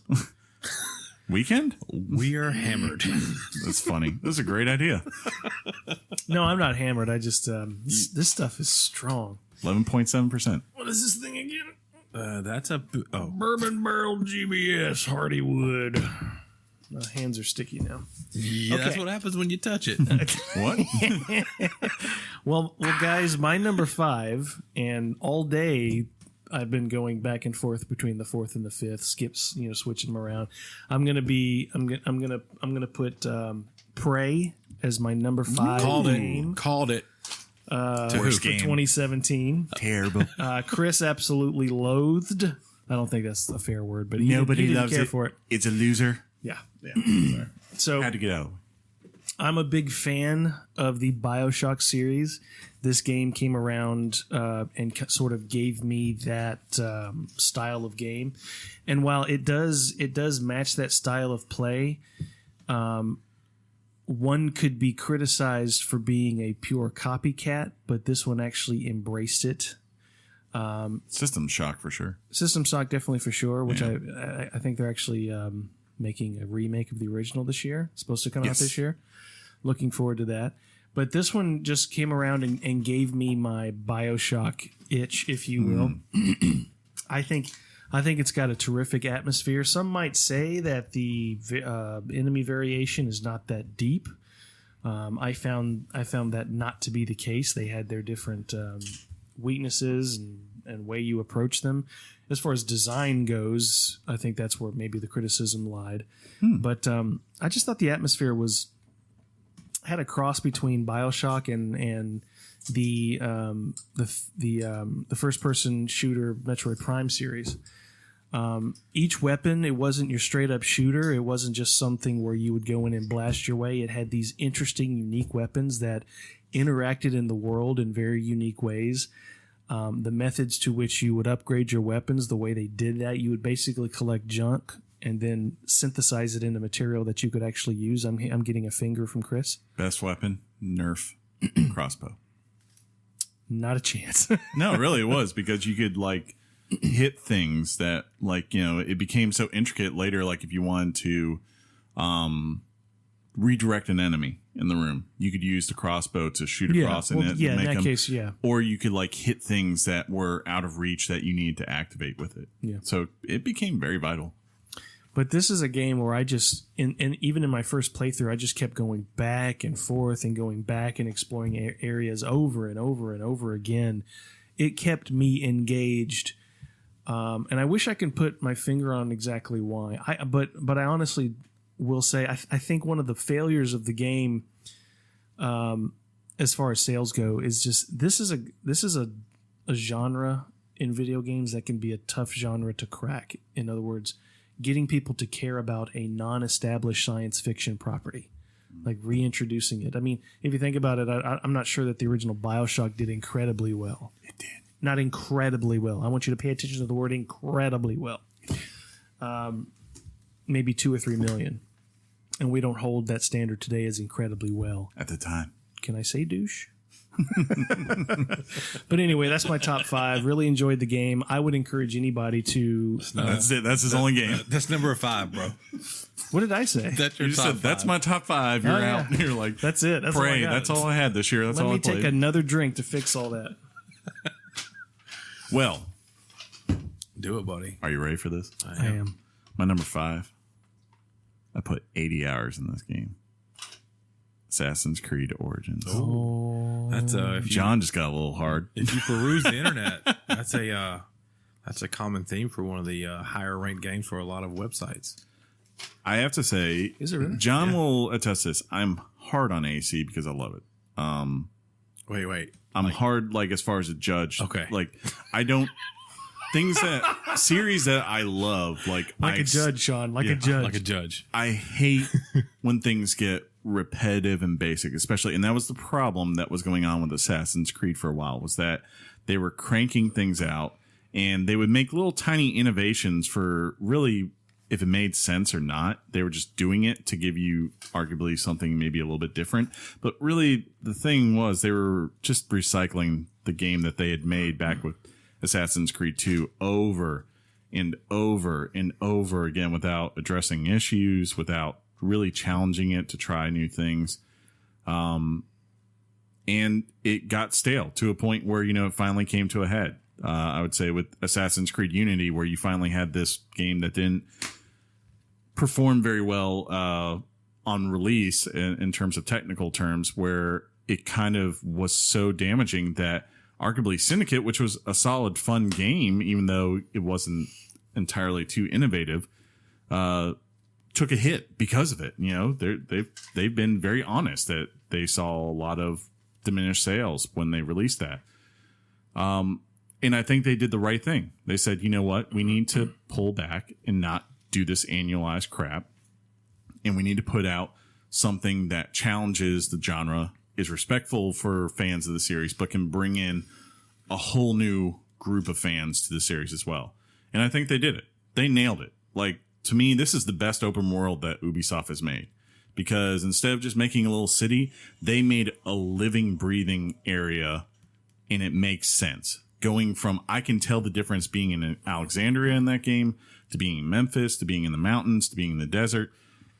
Weekend? We are hammered. That's funny. This is a great idea. No, I'm not hammered. I just this stuff is strong. 11.7%. What is this thing again? That's a Bourbon Barrel GBS Hardywood. My hands are sticky now. Yeah, Okay. that's what happens when you touch it. What? Well, guys, my number 5, and all day I've been going back and forth between the 4th and the 5th, skips, switching them around. I'm gonna put Prey as my number 5 game. Called it. Worst For game. 2017. Terrible. Chris absolutely loathed. I don't think that's a fair word, but he Nobody didn't loves care it. for it. It's a loser. Yeah. Yeah. So Had to get out. I'm a big fan of the BioShock series. This game came around and sort of gave me that style of game. And while it does match that style of play, one could be criticized for being a pure copycat, but this one actually embraced it. System Shock for sure. System Shock definitely for sure, which I think they're actually making a remake of the original this year. It's supposed to come out this year. Looking forward to that. But this one just came around and gave me my BioShock itch, if you will. I think it's got a terrific atmosphere. Some might say that the enemy variation is not that deep. I found that not to be the case. They had their different weaknesses and way you approach them. As far as design goes, I think that's where maybe the criticism lied. But I just thought the atmosphere had a cross between BioShock and the first person shooter Metroid Prime series. Each weapon, it wasn't your straight up shooter. It wasn't just something where you would go in and blast your way. It had these interesting, unique weapons that interacted in the world in very unique ways. The methods to which you would upgrade your weapons, the way they did that, you would basically collect junk and then synthesize it into material that you could actually use. I'm getting a finger from Chris. Best weapon, Nerf crossbow. Not a chance. No, really, it was because you could like hit things that like, you know, it became so intricate later. Like if you wanted to redirect an enemy in the room, you could use the crossbow to shoot across in make that them, case, yeah. Or you could like hit things that were out of reach that you need to activate with it. Yeah. So it became very vital. But this is a game where I just, and even in my first playthrough, I just kept going back and forth and going back and exploring areas over and over and over again. It kept me engaged. And I wish I could put my finger on exactly why. But I honestly will say I think one of the failures of the game, as far as sales go, is just this is a genre in video games that can be a tough genre to crack. In other words, getting people to care about a non-established science fiction property, like reintroducing it. I mean, if you think about it, I'm not sure that the original BioShock did incredibly well. It did. Not incredibly well. I want you to pay attention to the word incredibly well. Maybe 2 or 3 million. And we don't hold that standard today as incredibly well. At the time. Can I say douche? But anyway, that's my top 5. Really enjoyed the game. I would encourage anybody to... That's it. That's his only game. That's number 5, bro. What did I say? That's your You top said, 5. that's my top 5. You're out. You're like, That's it. That's all I pray. got. That's all I had this year. That's Let all me I played. take another drink to fix all that. Well, Do it, buddy. are you ready for this? I am. My number 5. I put 80 hours in this game. Assassin's Creed Origins. That's if you, John just got a little hard. if you peruse the internet, that's a common theme for one of the higher ranked games for a lot of websites. I have to say, Is it really? John will attest this. I'm hard on AC because I love it. Wait. I'm hard, like, as far as a judge. Okay. Like, I don't... series that I love, like A judge, Sean. Like a judge. Like a judge. I hate when things get repetitive and basic, especially, and that was the problem that was going on with Assassin's Creed for a while, was that they were cranking things out and they would make little tiny innovations for really, if it made sense or not. They were just doing it to give you arguably something maybe a little bit different. But really, the thing was they were just recycling the game that they had made back with Assassin's Creed 2 over and over and over again without addressing issues, without really challenging it to try new things. And it got stale to a point where, you know, it finally came to a head. I would say with Assassin's Creed Unity, where you finally had this game that didn't perform very well on release in terms of technical terms, where it kind of was so damaging that arguably Syndicate, which was a solid, fun game, even though it wasn't entirely too innovative, took a hit because of it. You know, they've been very honest that they saw a lot of diminished sales when they released that. And I think they did the right thing. They said, you know what, we need to pull back and not do this annualized crap, and we need to put out something that challenges the genre, is respectful for fans of the series, but can bring in a whole new group of fans to the series as well. And I think they did it. They nailed it. Like, to me, this is the best open world that Ubisoft has made, because instead of just making a little city, they made a living, breathing area, and it makes sense. Going from, I can tell the difference being in Alexandria in that game, to being in Memphis, to being in the mountains, to being in the desert.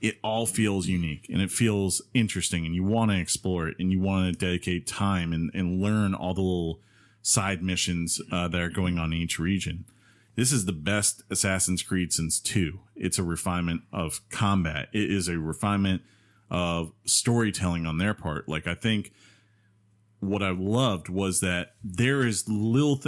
It all feels unique, and it feels interesting, and you want to explore it, and you want to dedicate time and learn all the little side missions that are going on in each region. This is the best Assassin's Creed since 2. It's a refinement of combat. It is a refinement of storytelling on their part. Like, I think what I loved was that there is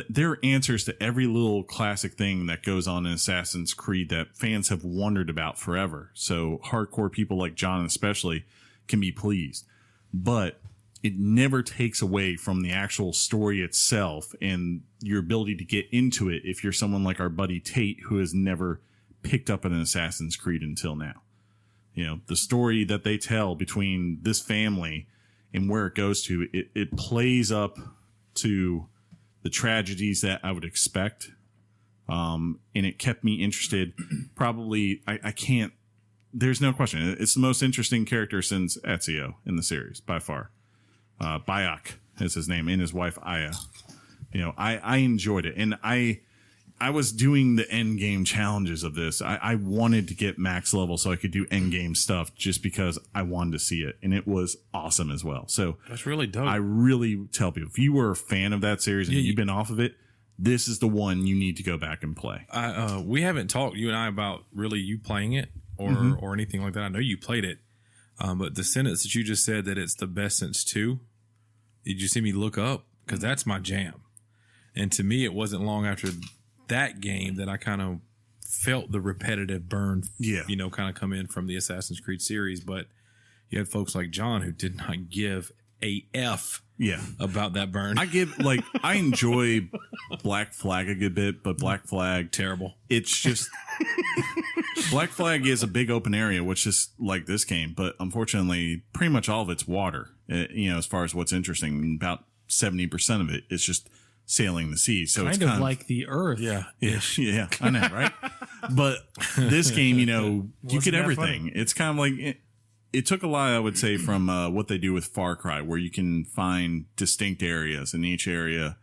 there are answers to every little classic thing that goes on in Assassin's Creed that fans have wondered about forever. So hardcore people like John especially can be pleased. But it never takes away from the actual story itself and your ability to get into it if you're someone like our buddy Tate, who has never picked up an Assassin's Creed until now. You know, the story that they tell between this family and where it goes to, it plays up to the tragedies that I would expect. And it kept me interested. Probably, I can't, there's no question. It's the most interesting character since Ezio in the series, by far. Bayek is his name, and his wife Aya. You know, I enjoyed it, and I was doing the end game challenges of this. I wanted to get max level so I could do end game stuff just because I wanted to see it, and it was awesome as well. So that's really dope. I really tell people, if you were a fan of that series and you've been off of it, this is the one you need to go back and play. We haven't talked, you and I, about really you playing it or anything like that. I know you played it, but the sentence that you just said that it's the best since 2. Did you see me look up? Because that's my jam. And to me, it wasn't long after that game that I kind of felt the repetitive burn, you know, kind of come in from the Assassin's Creed series. But you had folks like John who did not give a F about that burn. I enjoy Black Flag a good bit, but Black Flag, terrible. It's just Black Flag is a big open area, which is like this game, but unfortunately, pretty much all of it's water. You know, as far as what's interesting, about 70% of it is just sailing the sea. So it's kind of like the Earth. Yeah, I know, right? But this game, you know, you get everything. Funny? It's kind of like it took a lot, I would say, from what they do with Far Cry, where you can find distinct areas, and each area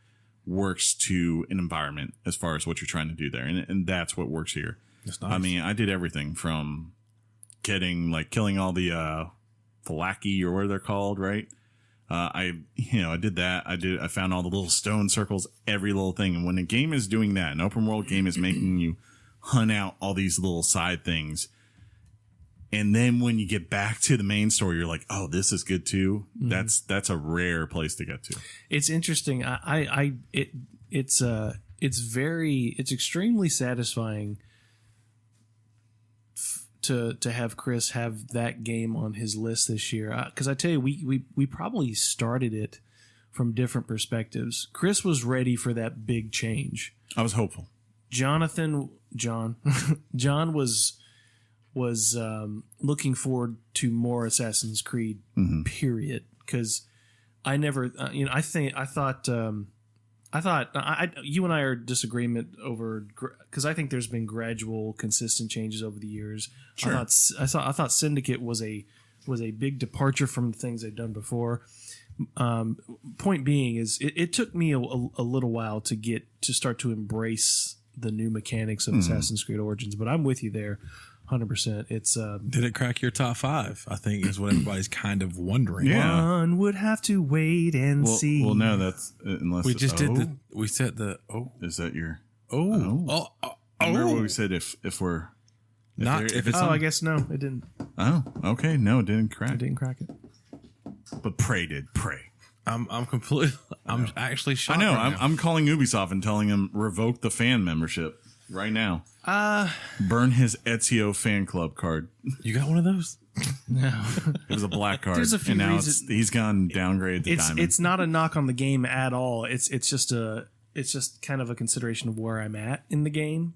works to an environment as far as what you're trying to do there, and that's what works here. That's nice. I mean, I did everything from killing all the Thalaki, or what they're called, right? I did that. I found all the little stone circles, every little thing. And when a game is doing that, an open world game is making you hunt out all these little side things. And then when you get back to the main story, you're like, oh, this is good too. Mm-hmm. That's a rare place to get to. It's interesting. It's extremely satisfying to have Chris have that game on his list this year, because I tell you, we probably started it from different perspectives. Chris was ready for that big change. I was hopeful. John was looking forward to more Assassin's Creed, period, because I never you and I are in disagreement over, because I think there's been gradual, consistent changes over the years. Sure. I thought Syndicate was a big departure from the things they'd done before. Point being is, it took me a little while to start to embrace the new mechanics of Assassin's Creed Origins, but I'm with you there. 100%. It's did it crack your top 5? I think is what everybody's kind of wondering. Yeah. One would have to wait and see. Well, no, that's unless we just did we said the Is that your Remember what we said if it's I guess no, it didn't. Oh, okay, no, it didn't crack. It didn't crack it. But Prey did. Prey. I'm actually shocked. I know. Right I'm calling Ubisoft and telling them revoke the fan membership right now. Burn his Ezio fan club card. You got one of those? No. It was a black card. There's a few and now reasons. he's gone downgraded to diamond. It's not a knock on the game at all. It's just kind of a consideration of where I'm at in the game.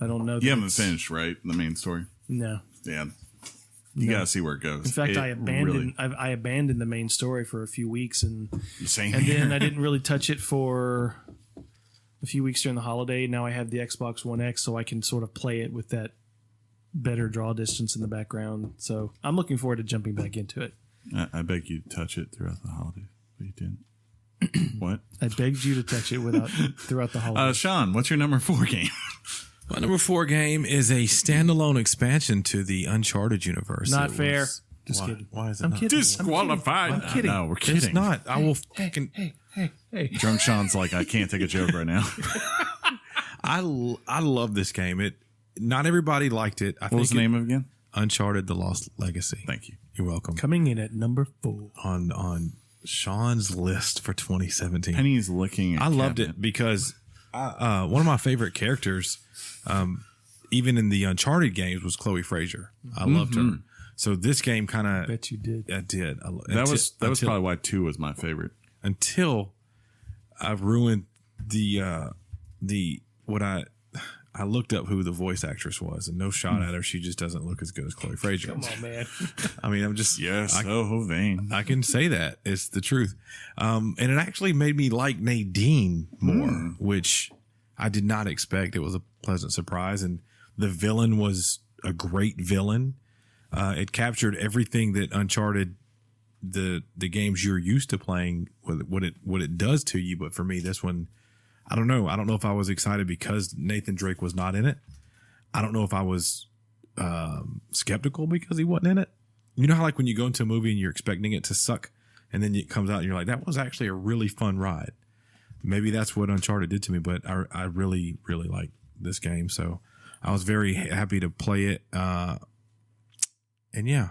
I don't know. You haven't finished, right? The main story. No. Yeah. You got to see where it goes. In fact, I really, abandoned the main story for a few weeks, and same and here. then I didn't really touch it for a few weeks during the holiday. Now I have the Xbox One X, so I can sort of play it with that better draw distance in the background. So I'm looking forward to jumping back into it. I beg you to touch it throughout the holidays, but you didn't. What? I begged you to touch it throughout the holidays. Sean, what's your number 4 game? My number 4 game is a standalone expansion to the Uncharted universe. Not It fair. was- Just why? kidding. Why is it I'm not? kidding. Disqualified. I'm kidding. No, we're kidding. It's not. I will fucking. Hey. Drunk Sean's like, I can't take a joke right now. I love this game. Not everybody liked it. What was the name of it again? Uncharted: The Lost Legacy. Thank you. You're welcome. Coming in at number 4. On Sean's list for 2017. Penny's licking. I loved it because one of my favorite characters, even in the Uncharted games, was Chloe Fraser. I loved her. So this game kind of, Bet you did. I did. That was probably why 2 was my favorite. Until I ruined I looked up who the voice actress was, and no shot at her. She just doesn't look as good as Chloe Fraser. Come on, man. I mean, I'm just Yes, so vain. I can say that. It's the truth. And it actually made me like Nadine more, which I did not expect. It was a pleasant surprise. And the villain was a great villain. It captured everything that Uncharted, the games you're used to playing, what it does to you. But for me, this one, I don't know. I don't know if I was excited because Nathan Drake was not in it. I don't know if I was skeptical because he wasn't in it. You know how like when you go into a movie and you're expecting it to suck, and then it comes out and you're like, that was actually a really fun ride. Maybe that's what Uncharted did to me, but I really, really like this game. So I was very happy to play it. And yeah.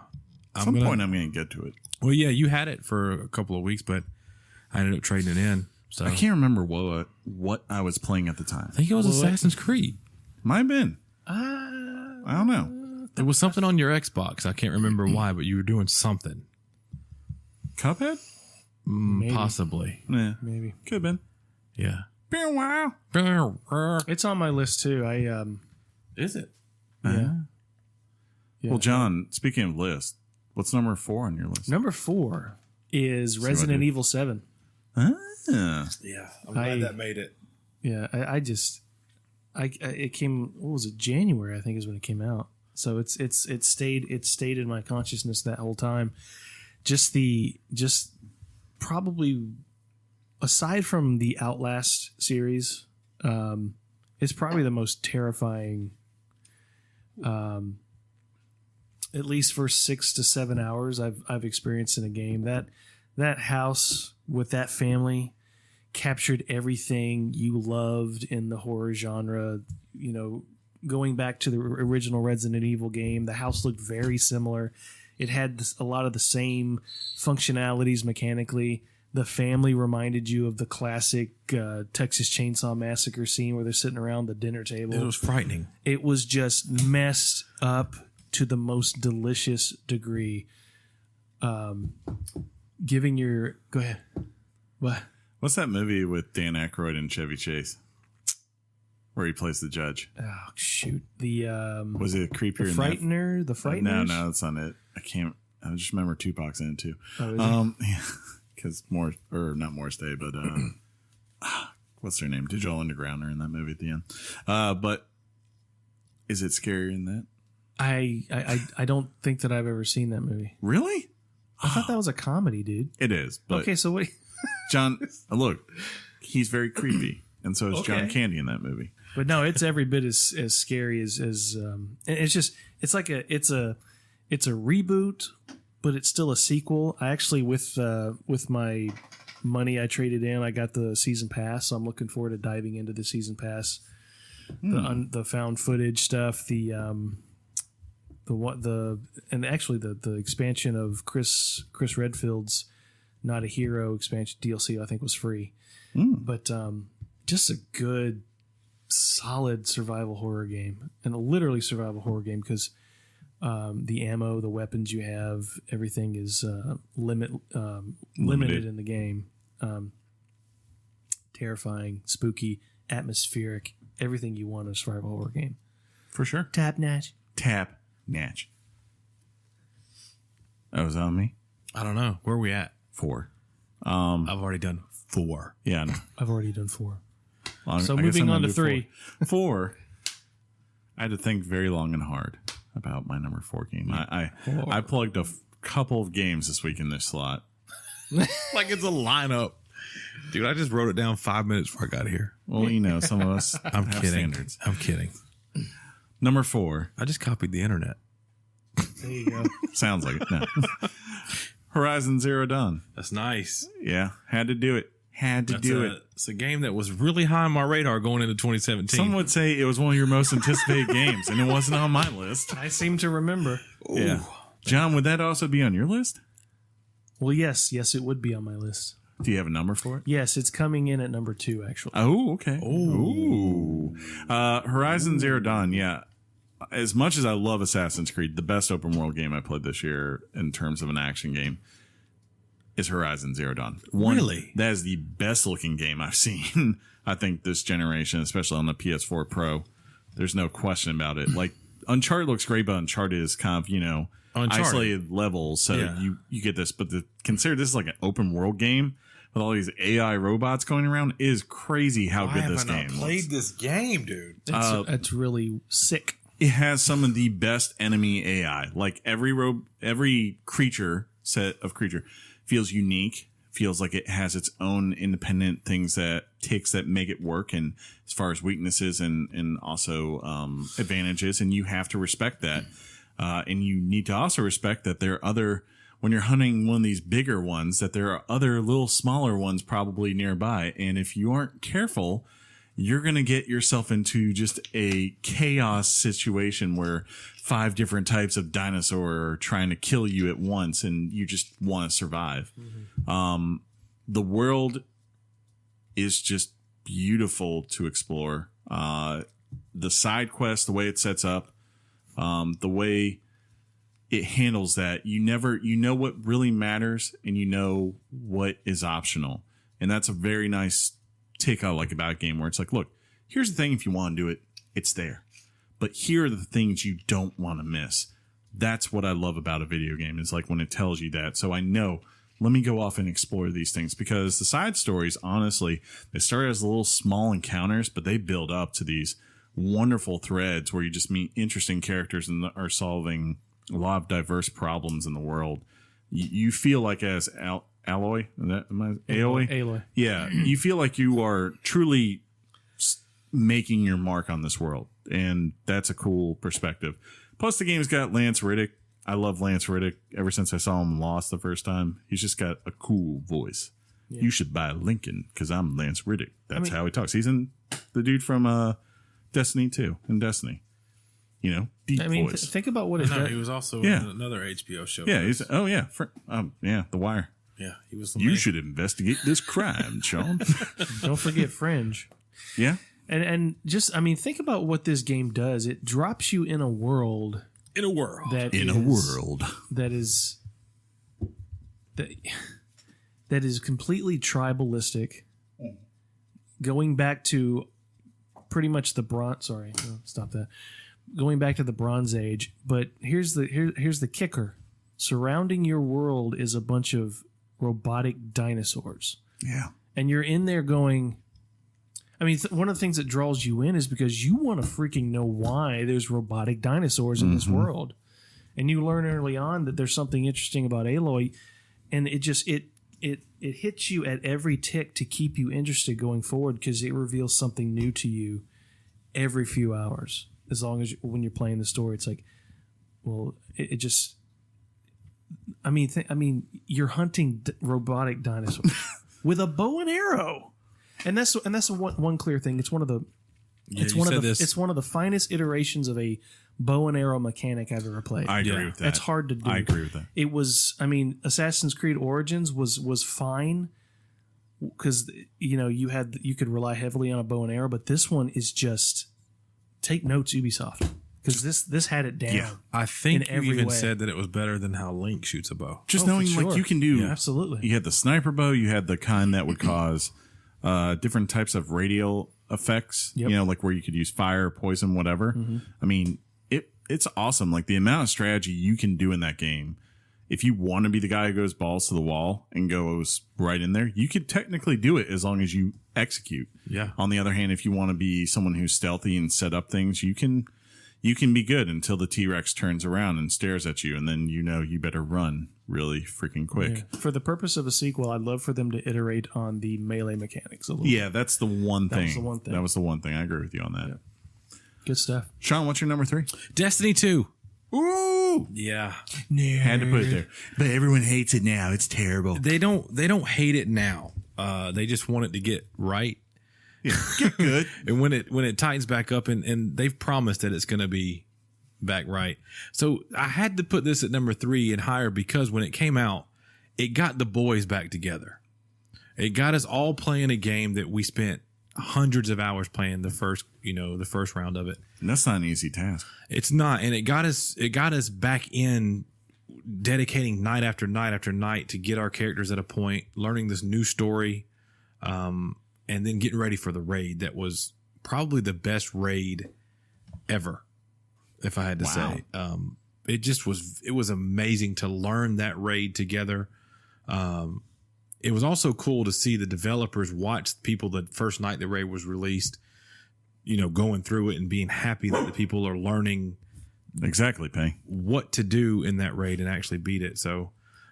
At some point, I'm going to get to it. Well, yeah, you had it for a couple of weeks, but I ended up trading it in. So I can't remember what I was playing at the time. I think it was Assassin's Creed. Might have been. I don't know. There was something on your Xbox. I can't remember why, but you were doing something. Cuphead? Maybe. Possibly. Yeah, Maybe. could have been. Yeah. Been a while. It's on my list, too. Is it? Yeah. Well, John, speaking of list, what's number 4 on your list? Number 4 is Resident Evil 7. Ah. Yeah. I'm glad that made it. Yeah, it came. What was it? January, I think, is when it came out. So it stayed in my consciousness that whole time. Just probably aside from the Outlast series, it's probably the most terrifying. At least for 6 to 7 hours, I've experienced in a game. That house with that family captured everything you loved in the horror genre. You know, going back to the original Resident Evil game, the house looked very similar. It had a lot of the same functionalities mechanically. The family reminded you of the classic Texas Chainsaw Massacre scene where they're sitting around the dinner table. It was frightening. It was just messed up to the most delicious degree. Giving your... Go ahead. What? What's that movie with Dan Aykroyd and Chevy Chase where he plays the judge? Oh, shoot. The... Was it creepier The than Frightener? The Frighteners? No, that's not it. I just remember Tupac's in it too. Oh, Because not Morris Day, but what's their name? Digital Underground are in that movie at the end. But is it scarier than that? I don't think that I've ever seen that movie. Really? I thought that was a comedy, dude. It is. But Okay, so what... John, look, he's very creepy, and so is John Okay. Candy in that movie. But no, it's every bit as scary as and it's like a reboot, but it's still a sequel. I actually with my money I traded in, I got the season pass, so I'm looking forward to diving into the season pass, the found footage stuff, the expansion of Chris Redfield's Not a Hero expansion DLC I think was free, but just a good, solid survival horror game, and a literally survival horror game because the ammo, the weapons you have, everything is limited in the game. Terrifying, spooky, atmospheric, everything you want in a survival horror game. For sure. Tap Natch. Tap Natch. Oh, is that on me? I don't know. Where are we at? 4. I've already done 4. Yeah. No. I've already done 4. Well, So I guess moving I'm on gonna to do 3. 4. I had to think very long and hard about my number 4 game. I plugged a couple of games this week in this slot. Like it's a lineup. Dude, I just wrote it down 5 minutes before I got here. Well, you know, some of us I'm have kidding. standards. I'm kidding. Number 4. I just copied the internet. There you go. Sounds like it. No. Horizon Zero Dawn. That's nice. Yeah. Had to do it. Had to do it. It's a game that was really high on my radar going into 2017. Some would say it was one of your most anticipated games, and it wasn't on my list. I seem to remember. Yeah. John, would that also be on your list? Well, yes, it would be on my list. Do you have a number for it? Yes, it's coming in at number 2, actually. Oh, okay. Ooh. Horizon Zero Dawn, yeah. As much as I love Assassin's Creed, the best open world game I played this year in terms of an action game is Horizon Zero Dawn. Really? That is the best looking game I've seen, I think, this generation, especially on the PS4 Pro. There's no question about it. Like, Uncharted looks great, but Uncharted is kind of, you know, isolated levels. So you get this. But consider this is like an open world game with all these AI robots going around. It is crazy how good this game looks. this game, dude? It's really sick. It has some of the best enemy AI. Like every creature set of creature feels unique, feels like it has its own independent things that make it work, and as far as weaknesses and also advantages, and you have to respect that. And you need to also respect that there are other, when you're hunting one of these bigger ones, that there are other little smaller ones probably nearby. And if you aren't careful, you're going to get yourself into just a chaos situation where 5 different types of dinosaur are trying to kill you at once, and you just want to survive. Mm-hmm. The world is just beautiful to explore. The side quest, the way it sets up, the way it handles that, you know what really matters, and you know what is optional. And that's a very nice take I like about a game, where it's like, look, here's the thing. If you want to do it, it's there. But here are the things you don't want to miss. That's what I love about a video game, is like when it tells you that. So I know, let me go off and explore these things, because the side stories, honestly, they start as little small encounters, but they build up to these wonderful threads where you just meet interesting characters and are solving a lot of diverse problems in the world. You feel like as Aloy, Aloy? Yeah, you feel like you are truly making your mark on this world, and that's a cool perspective. Plus, the game's got Lance Reddick. I love Lance Reddick. Ever since I saw him in Lost the first time, he's just got a cool voice. Yeah. You should buy Lincoln because I'm Lance Reddick. That's how he talks. He's in the dude from Destiny 2 and Destiny. You know, deep voice. Think about what it does. He was also in another HBO show. Yeah, The Wire. Yeah, he was. You should investigate this crime, Sean. Don't forget Fringe. Yeah, and just think about what this game does. It drops you in a world. That is completely tribalistic. Going back to pretty much the Bronze. Sorry, no, stop that. Going back to the Bronze Age, but here's the kicker: surrounding your world is a bunch of robotic dinosaurs. Yeah, and you're in there going. One of the things that draws you in is because you want to freaking know why there's robotic dinosaurs in this world, and you learn early on that there's something interesting about Aloy, and it just it hits you at every tick to keep you interested going forward, because it reveals something new to you every few hours. As long as when you're playing the story, it's like, well, it just. You're hunting robotic dinosaurs with a bow and arrow, and that's one clear thing. It's one of the. It's one of the finest iterations of a bow and arrow mechanic I've ever played. I agree with that. It's hard to do. I agree with that. It was. Assassin's Creed Origins was fine, because you could rely heavily on a bow and arrow, but this one is just. Take notes, Ubisoft, because this had it down. Yeah, I think you even said that it was better than how Link shoots a bow. Just knowing like you can do absolutely. You had the sniper bow. You had the kind that would cause different types of radial effects. Yep. Like where you could use fire, poison, whatever. Mm-hmm. It's awesome. Like the amount of strategy you can do in that game if you want to be the guy who goes balls to the wall and goes right in there, you could technically do it as long as you execute. Yeah. On the other hand, if you want to be someone who's stealthy and set up things, you can be good until the T-Rex turns around and stares at you, and then you better run really freaking quick. Yeah. For the purpose of a sequel, I'd love for them to iterate on the melee mechanics a little bit. Yeah, that's the one thing. was the one thing. That was the one thing. I agree with you on that. Yeah. Good stuff. Sean, what's your number 3? Destiny 2. Ooh, Yeah. had to put it there. But everyone hates it now. It's terrible. They don't hate it now. They just want it to get right. Yeah, get good. And when it tightens back up, and they've promised that it's going to be back right. So I had to put this at number 3 and higher because when it came out, it got the boys back together. It got us all playing a game that we spent hundreds of hours playing the first round of it. And that's not an easy task. It's not, and it got us back in dedicating night after night after night to get our characters at a point, learning this new story, and then getting ready for the raid. That was probably the best raid ever, if I had to say. It was amazing to learn that raid together. It was also cool to see the developers watch people the first night the raid was released, going through it and being happy that the people are learning Exactly, Pay. what to do in that raid and actually beat it. So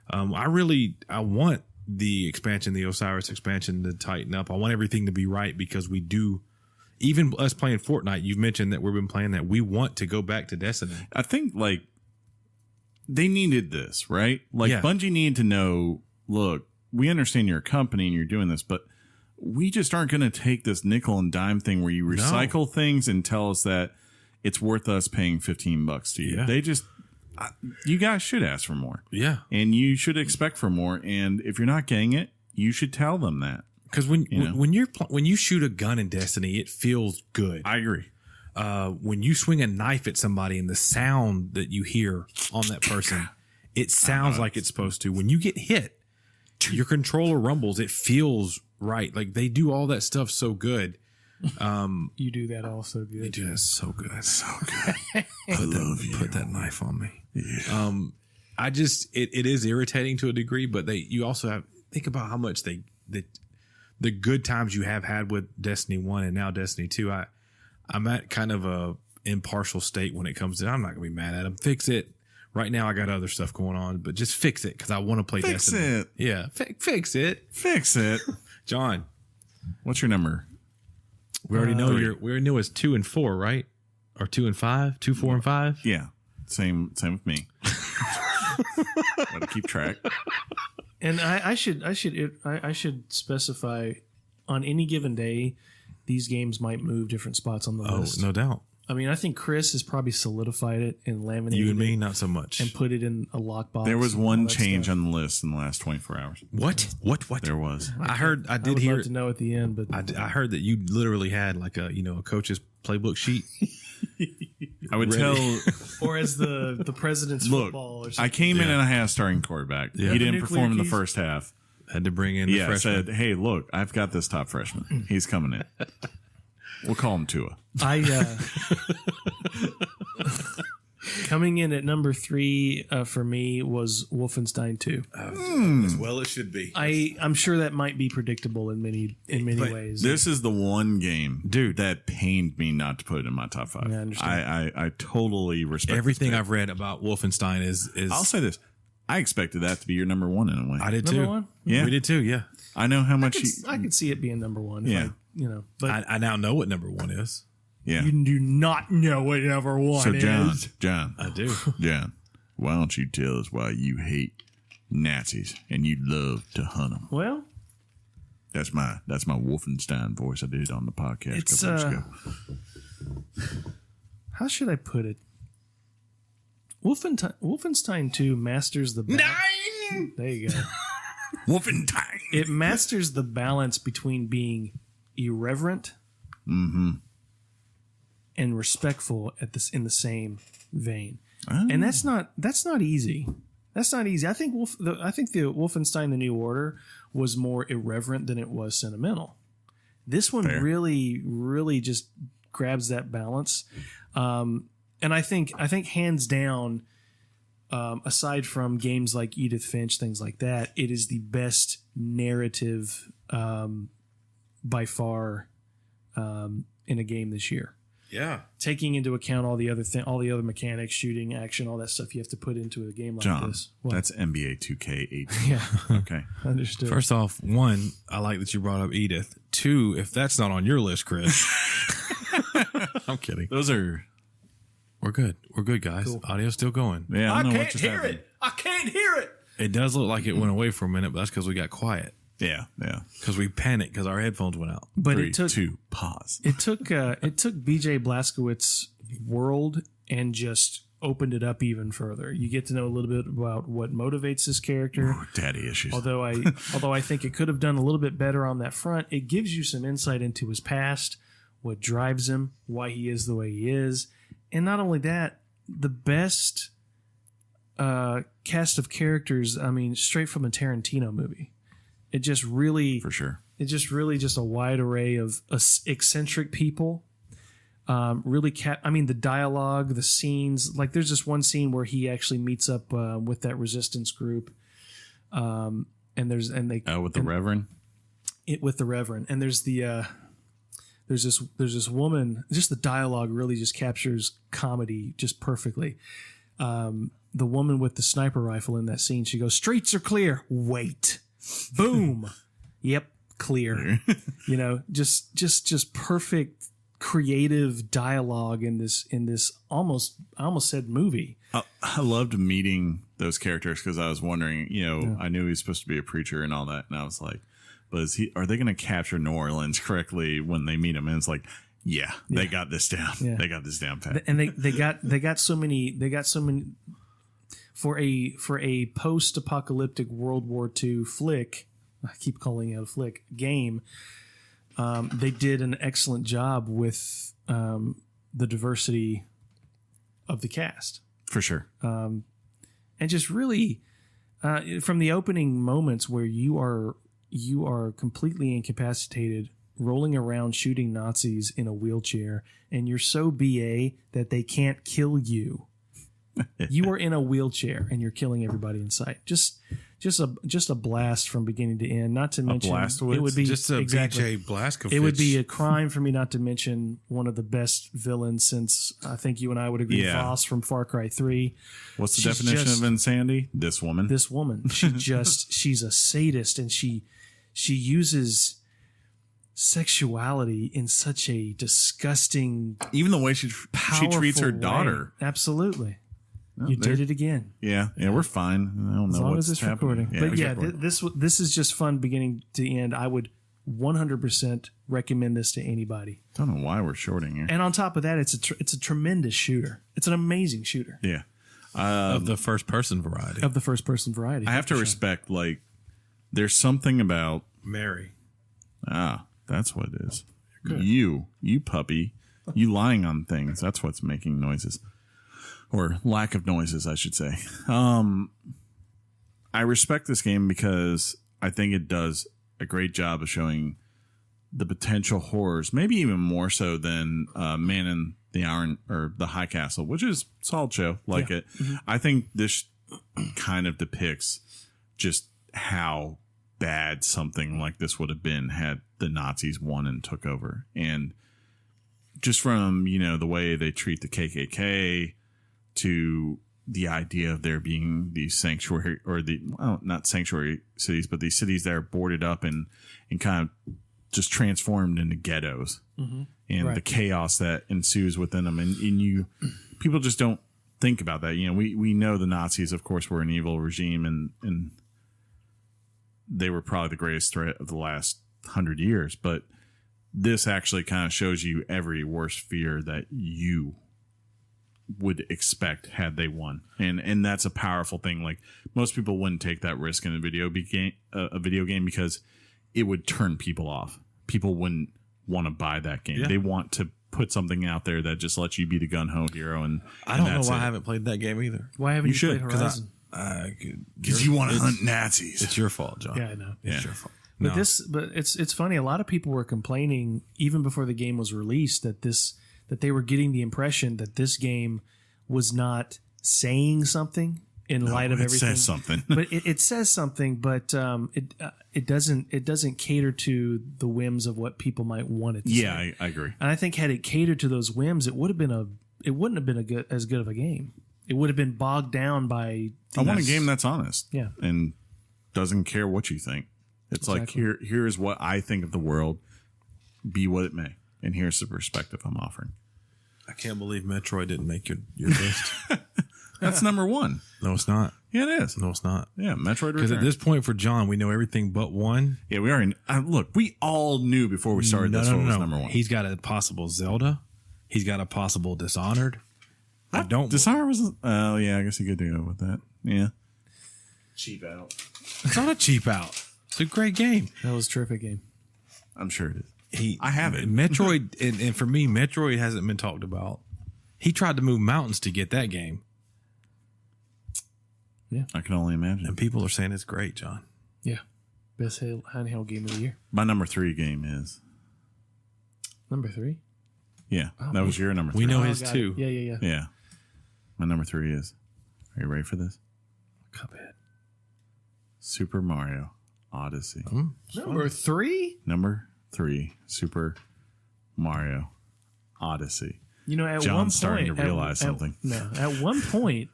I want the expansion, the Osiris expansion, to tighten up. I want everything to be right because we do. Even us playing Fortnite, you've mentioned that we've been playing that. We want to go back to Destiny. I think they needed this, right? Yeah. Bungie needed to know, look, we understand you're a company and you're doing this, but we just aren't going to take this nickel and dime thing where you recycle things and tell us that it's worth us paying $15 to you. Yeah. They just, you guys should ask for more. Yeah. And you should expect for more. And if you're not getting it, you should tell them that. Because when you shoot a gun in Destiny, it feels good. I agree. When you swing a knife at somebody and the sound that you hear on that person, it sounds like it's supposed to. When you get hit, your controller rumbles. It feels right. Like they do all that stuff so good. You do that all so good. They do that so good. So good. Put that knife on me. Yeah. I just it is irritating to a degree, but you also have think about how much the good times you have had with Destiny 1 and now Destiny 2. I'm at kind of a impartial state when it comes to. I'm not gonna be mad at them. Fix it. Right now I got other stuff going on, but just fix it because I want to play Fix Destiny. it. Yeah, fix it. Fix it. John, What's your number? we already know Three. we already know it's 2 and 4, right? Or 2 and 5, 2, 4, and 5. Yeah. Same with me. Gotta keep track. And I should specify on any given day, these games might move different spots on the list. No doubt. I mean, I think Chris has probably solidified it and laminated You and me, it not so much. and put it in a lockbox. There was and all one that change stuff. on the list in the last 24 hours. What? There was. I would did hear. love to know at the end, but I heard that you literally had like a coach's playbook sheet. I would Ready. tell. or as the president's Look, football or something. I came in and I had a starting quarterback. Yeah. He didn't Nuclear perform in the keys? first half. Had to bring in the Yeah, I freshman. said, hey, look, I've got this top freshman. He's coming in. We'll call him Tua. Coming in at number 3 for me was Wolfenstein 2. As well it should be. I'm sure that might be predictable in many But ways. This is the one game, Dude. that pained me not to put it in my top 5. Yeah, I understand. I totally respect Everything this I've read about Wolfenstein is pick. I'll say this. I expected that to be your number 1 in a way. I did Number too. 1? Yeah. We did too. Yeah. I know how much I could see it being number 1. Yeah. But I now know what number 1 is. yeah. you do not know what number 1 So is. John, I do. John, why don't you tell us why you hate Nazis and you love to hunt them? Well, That's my Wolfenstein voice I did on the podcast It's, a couple years ago. how should I put it? Wolfenstein 2 masters the There you go. Wolfenstein. It masters the balance between being irreverent and respectful in the same vein. And that's not easy. That's not easy. I think the Wolfenstein: The New Order was more irreverent than it was sentimental. This one Fair. really just grabs that balance. And I think hands down, aside from games like Edith Finch, things like that, it is the best narrative by far in a game this year. Yeah. Taking into account all the other mechanics, shooting, action, all that stuff you have to put into a game like John, this. What? that's NBA 2K18. Yeah, Okay. understood. First off, one, I like that you brought up Edith. Two, if that's not on your list, Chris. I'm kidding. Those are, We're good. We're good, guys. Cool. Audio's still going. yeah, I don't know what just happened. I can't hear it. It does look like it went away for a minute, but that's because we got quiet. Yeah, yeah. Because we panicked because our headphones went out. But 3, it took 2, pause. It took BJ Blazkowicz's world and just opened it up even further. You get to know a little bit about what motivates this character. Ooh, daddy issues. Although I think it could have done a little bit better on that front. It gives you some insight into his past, what drives him, why he is the way he is, and not only that, the best cast of characters. I mean, straight from a Tarantino movie. It just really, For sure. it's just really just a wide array of eccentric people. Really, I mean, the dialogue, the scenes. Like, there's this one scene where he actually meets up with that resistance group, with the Reverend. with the Reverend, and there's this woman. Just the dialogue really just captures comedy just perfectly. The woman with the sniper rifle in that scene, she goes, "Streets are clear. Wait." Boom. Yep, clear. You know, just perfect creative dialogue in this I almost said movie. I loved meeting those characters because I was wondering, I knew he was supposed to be a preacher and all that, and I was like, but are they going to capture New Orleans correctly when they meet him? And it's like, yeah, they got this down. Yeah. They got this down pat. And they got so many for a post-apocalyptic World War II flick. I keep calling it a flick game. They did an excellent job with the diversity of the cast. For sure. And just really from the opening moments where you are completely incapacitated, rolling around shooting Nazis in a wheelchair, and you're so BA that they can't kill you. You are in a wheelchair and you're killing everybody in sight. Just a blast from beginning to end. Not to mention, Blastowitz? it would be Just a exactly. BJ Blazkowicz. It would be a crime for me not to mention one of the best villains since I think you and I would agree, Yeah. Voss from Far Cry 3. What's the she's definition just- of insanity? This woman. This woman, she's a sadist, and she uses sexuality in such a disgusting, Even the way she treats her powerful daughter. way. Absolutely. You did it again. Yeah, we're fine. I don't As know long what's as it's happening. recording. But it's yeah, recording. this is just fun beginning to end. I would 100% recommend this to anybody. Don't know why we're shorting here. And on top of that, it's a tremendous shooter. It's an amazing shooter Yeah. of the first person variety. of the first person variety. I have to respect, there's something about, Mary. that's what it is. You puppy, you lying on things. That's what's making noises. Or lack of noises, I should say. I respect this game because I think it does a great job of showing the potential horrors, maybe even more so than Man in the Iron or the High Castle, which is a solid show. Like it. Mm-hmm. I think this kind of depicts just how bad something like this would have been had the Nazis won and took over. And just from, the way they treat the KKK to the idea of there being these sanctuary or not sanctuary cities, but these cities that are boarded up and kind of just transformed into ghettos, and the chaos that ensues within them. And people just don't think about that. We know the Nazis, of course, were an evil regime, and they were probably the greatest threat of the last 100 years. But this actually kind of shows you every worst fear that you would expect had they won, and that's a powerful thing. Like, most people wouldn't take that risk in a video game because it would turn people off. People wouldn't want to buy that game. Yeah. They want to put something out there that just lets you be the gun-ho hero. And I don't know that's why it. I haven't played that game either. Why haven't you should, played 'cause Horizon? Because you want to hunt Nazis. It's your fault, John. Yeah, I know. It's Yeah. your fault. But No. but it's funny. A lot of people were complaining even before the game was released that they were getting the impression that this game was not saying something. in light of it everything. says something. But it says something, but it doesn't cater to the whims of what people might want it to Yeah, say. I agree. And I think had it catered to those whims, it wouldn't have been as good of a game. It would have been bogged down by. I want a game that's honest. Yeah. And doesn't care what you think. It's Exactly. like here is what I think of the world, be what it may, and here's the perspective I'm offering. I can't believe Metroid didn't make your list. That's number one. No, it's not. Yeah, it is. No, it's not. Yeah, Metroid Because at Return. this point for John, we know everything but one. Yeah, we already look. We all knew before we started this what was number one. He's got a possible Zelda. He's got a possible Dishonored. I don't. Dishonored was. Oh yeah, I guess you could go with that. Yeah. Cheap out. It's not a cheap out. It's a great game. That was a terrific game. I'm sure it is. I have it. Metroid, and for me, Metroid hasn't been talked about. He tried to move mountains to get that game, I can only imagine. and people are saying it's great, John. Yeah. Best handheld game of the year. My number 3 game is. Number 3. Yeah, that was your number 3. We know his got two. it. Yeah. Yeah. My number 3 is. Are you ready for this? Cuphead. Super Mario Odyssey. Number 3? Number 3, Super Mario Odyssey. You know, at John's one point, starting to realize something. At one point,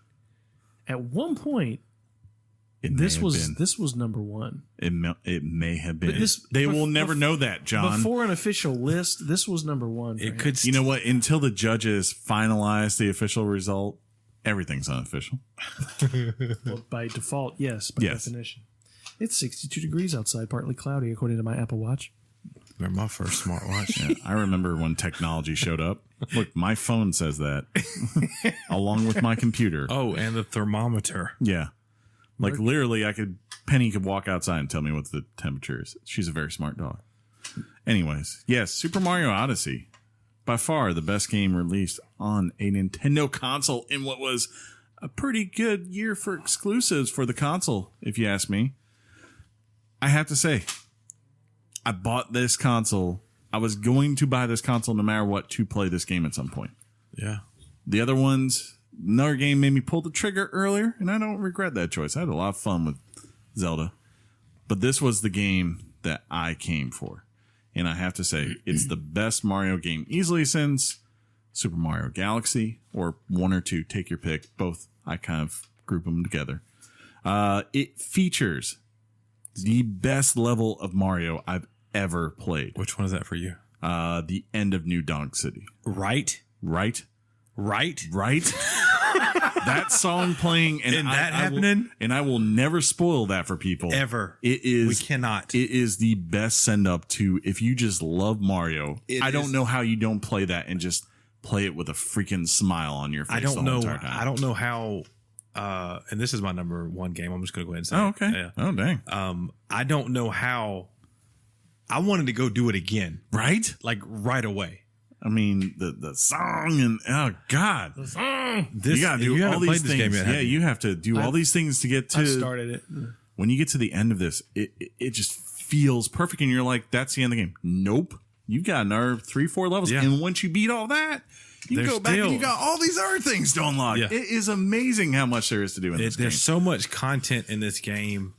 It may this have was been. this was number 1. It may have been. this- they will bef- never bef- know that, John. Before an official list, this was number 1. It could. You know what? Until the judges finalize the official result, everything's unofficial. Well, by default, yes, by Yes. definition. It's 62 degrees outside, partly cloudy, according to my Apple Watch. Remember my first smartwatch? Yeah, I remember when technology showed up. Look, my phone says that, along with my computer. Oh, and the thermometer. Yeah, like literally, Penny could walk outside and tell me what the temperature is. She's a very smart dog. Anyways, yes, Super Mario Odyssey, by far the best game released on a Nintendo console in what was a pretty good year for exclusives for the console, if you ask me. I have to say, I bought this console. I was going to buy this console no matter what to play this game at some point. Yeah. The other ones, another game made me pull the trigger earlier, and I don't regret that choice. I had a lot of fun with Zelda. But this was the game that I came for. And I have to say, it's the best Mario game easily since Super Mario Galaxy, or 1 or 2, take your pick. Both, I kind of group them together. It features the best level of Mario I've ever played. Which one is that for you? The end of New Donk City. Right. Right? Right. That song playing and that I will- happening? and I will never spoil that for people Ever. It is. We cannot. It is the best send up to if you just love Mario. I don't is. know how you don't play that and just play it with a freaking smile on your face. I the don't whole know. entire time. I don't know how. And this is my number 1 game. I'm just going to go ahead and say. Oh, it. okay. Yeah. Oh, dang. I don't know how. I wanted to go do it again, Right? like right away. I mean, the song and oh god, This, you gotta do you all haven't these played this things. game yet, have Yeah, you? you have to do all these things to get I to. started it. When you get to the end of this, it just feels perfect, and you're like, "That's the end of the game." Nope, you got another 3-4 levels, Yeah. and once you beat all that, you There's go back still- and you got all these other things to unlock. Yeah. It is amazing how much there is to do in this game. There's so much content in this game.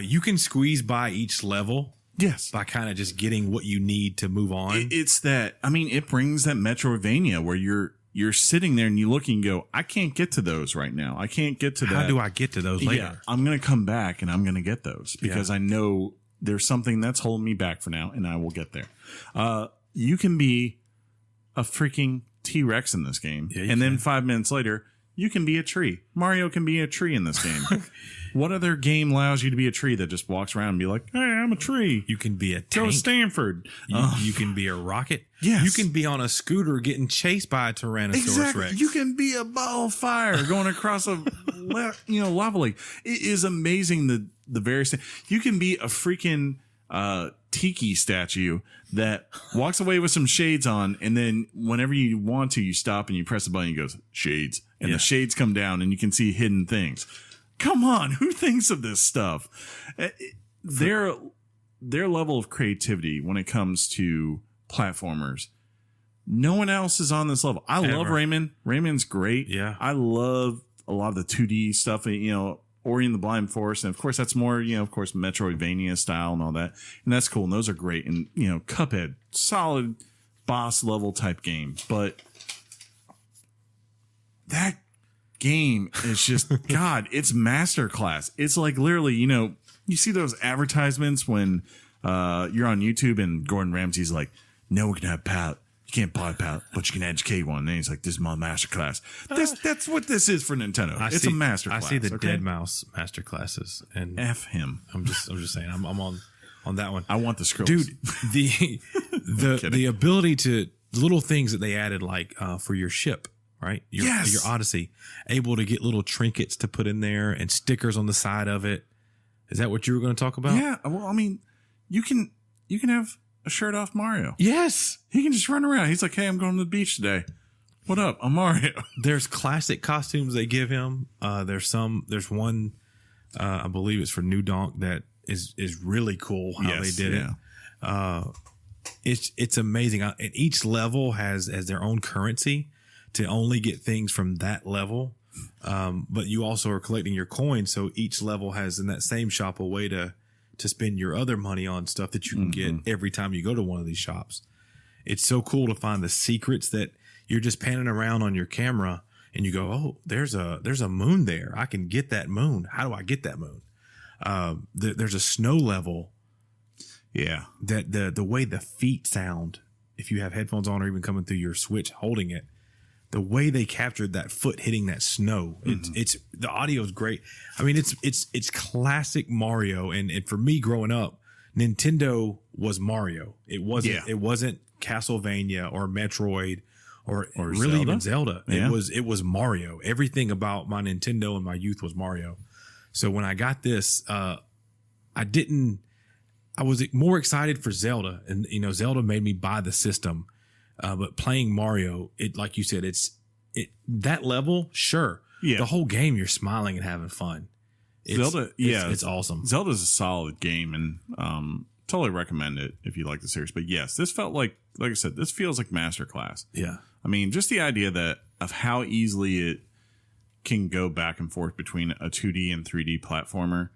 You can squeeze by each level Yes, by kind of just getting what you need to move on. it's that. I mean, it brings that Metroidvania where you're sitting there and you look and you go, "I can't get to those right now. I can't get to that." How do I get to those later? Yeah, I'm going to come back and I'm going to get those because I know there's something that's holding me back for now, and I will get there. You can be a freaking T-Rex in this game, Yeah, you and then 5 minutes later, you can be a tree. Mario can be a tree in this game. What other game allows you to be a tree that just walks around and be like, "Hey, I'm a tree. You can be a Go tank. Stanford." You can be a rocket. Yes. You can be on a scooter getting chased by a Tyrannosaurus Exactly. Rex. You can be a ball of fire going across a lava lake. It is amazing the various things. You can be a freaking tiki statue that walks away with some shades on, and then whenever you want to, you stop and you press the button. It goes shades, and Yeah. the shades come down, and you can see hidden things. Come on, who thinks of this stuff? Their level of creativity when it comes to platformers, no one else is on this level. I love Ever. Rayman. Rayman's great. Yeah. I love a lot of the 2D stuff, Ori and the Blind Forest. And of course, that's more, of course, Metroidvania style and all that. And that's cool. And those are great. And, Cuphead, solid boss level type game. But that game is just, God, it's masterclass. It's like literally, you see those advertisements when you're on YouTube and Gordon Ramsay's like, no one can have palate. You can't buy a palette, but you can educate one. And he's like, this is my masterclass. That's what this is for Nintendo. It's a masterclass. I see the Dead Mouse masterclasses, and F him. I'm just saying, I'm on that one. I want the scrolls. Dude, the ability to little things that they added, like for your ship, right? Your Odyssey, able to get little trinkets to put in there and stickers on the side of it. Is that what you were going to talk about? Yeah. Well, I mean, you can have a shirt off Mario. Yes. He can just run around. He's like, hey, I'm going to the beach today. What up? I'm Mario. There's classic costumes they give him. There's one, I believe it's for New Donk, that is really cool how they did it. It's amazing. And each level has their own currency to only get things from that level. But you also are collecting your coins. So each level has in that same shop a way to spend your other money on stuff that you can get every time you go to one of these shops. It's so cool to find the secrets that you're just panning around on your camera and you go, oh, there's a moon there. I can get that moon. How do I get that moon? There's a snow level. Yeah. That the way the feet sound, if you have headphones on or even coming through your Switch holding it, the way they captured that foot hitting that snow, it's the audio is great. I mean, it's classic Mario, and for me growing up, Nintendo was Mario. It wasn't Castlevania or Metroid or really Zelda? even Zelda. Yeah. It was Mario. Everything about my Nintendo and my youth was Mario. So when I got this, I was more excited for Zelda, and Zelda made me buy the system. But playing Mario, like you said, that level, sure. Yeah. The whole game, you're smiling and having fun. It's awesome. Zelda's a solid game, and totally recommend it if you like the series. But yes, this felt like I said, this feels like masterclass. Yeah. I mean, just the idea of how easily it can go back and forth between a 2D and 3D platformer.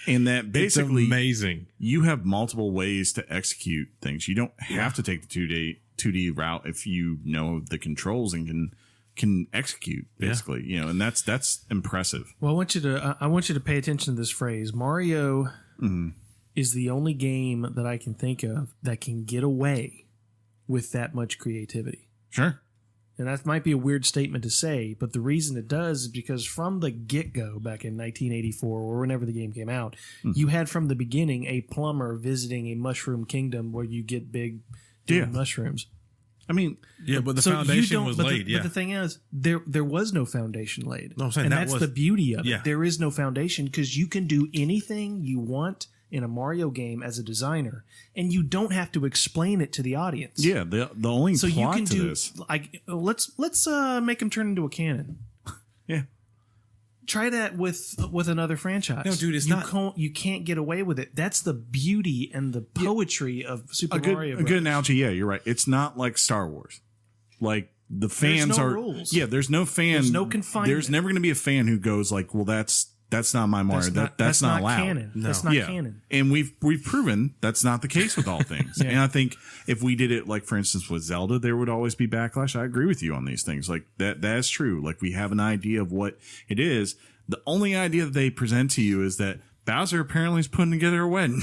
And that basically it's amazing. You have multiple ways to execute things. You don't have to take the 2D route if you know the controls and can execute basically, and that's impressive. Well, I want you to pay attention to this phrase. Mario is the only game that I can think of that can get away with that much creativity. Sure. And that might be a weird statement to say, but the reason it does is because from the get-go back in 1984 or whenever the game came out, you had from the beginning a plumber visiting a mushroom kingdom where you get big mushrooms. I mean, but the foundation was laid. But the thing is, there was no foundation laid. No, I'm saying and that's the beauty of it. There is no foundation because you can do anything you want in a Mario game as a designer, and you don't have to explain it to the audience. Yeah, the only so plot you can to do this. like let's make him turn into a cannon. Yeah, try that with another franchise. No, dude, you can't get away with it. That's the beauty and the poetry of Super Mario Bros. A good analogy. Yeah, you're right. It's not like Star Wars. Like the fans are. Rules. Yeah, there's no fan. There's no confinement. There's never going to be a fan who goes like, well, that's not my Mario. That's not allowed. Canon. No. That's not canon. And we've proven that's not the case with all things. And I think if we did it, like for instance with Zelda, there would always be backlash. I agree with you on these things. Like that's true. Like we have an idea of what it is. The only idea that they present to you is that Bowser apparently is putting together a wedding.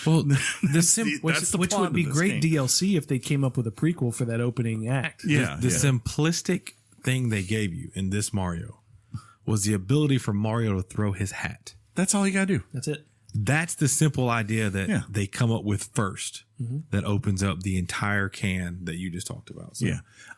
Well, which would be great DLC if they came up with a prequel for that opening act. Yeah. The simplistic thing they gave you in this Mario was the ability for Mario to throw his hat. That's all you got to do. That's it. That's the simple idea that they come up with first that opens up the entire can that you just talked about. So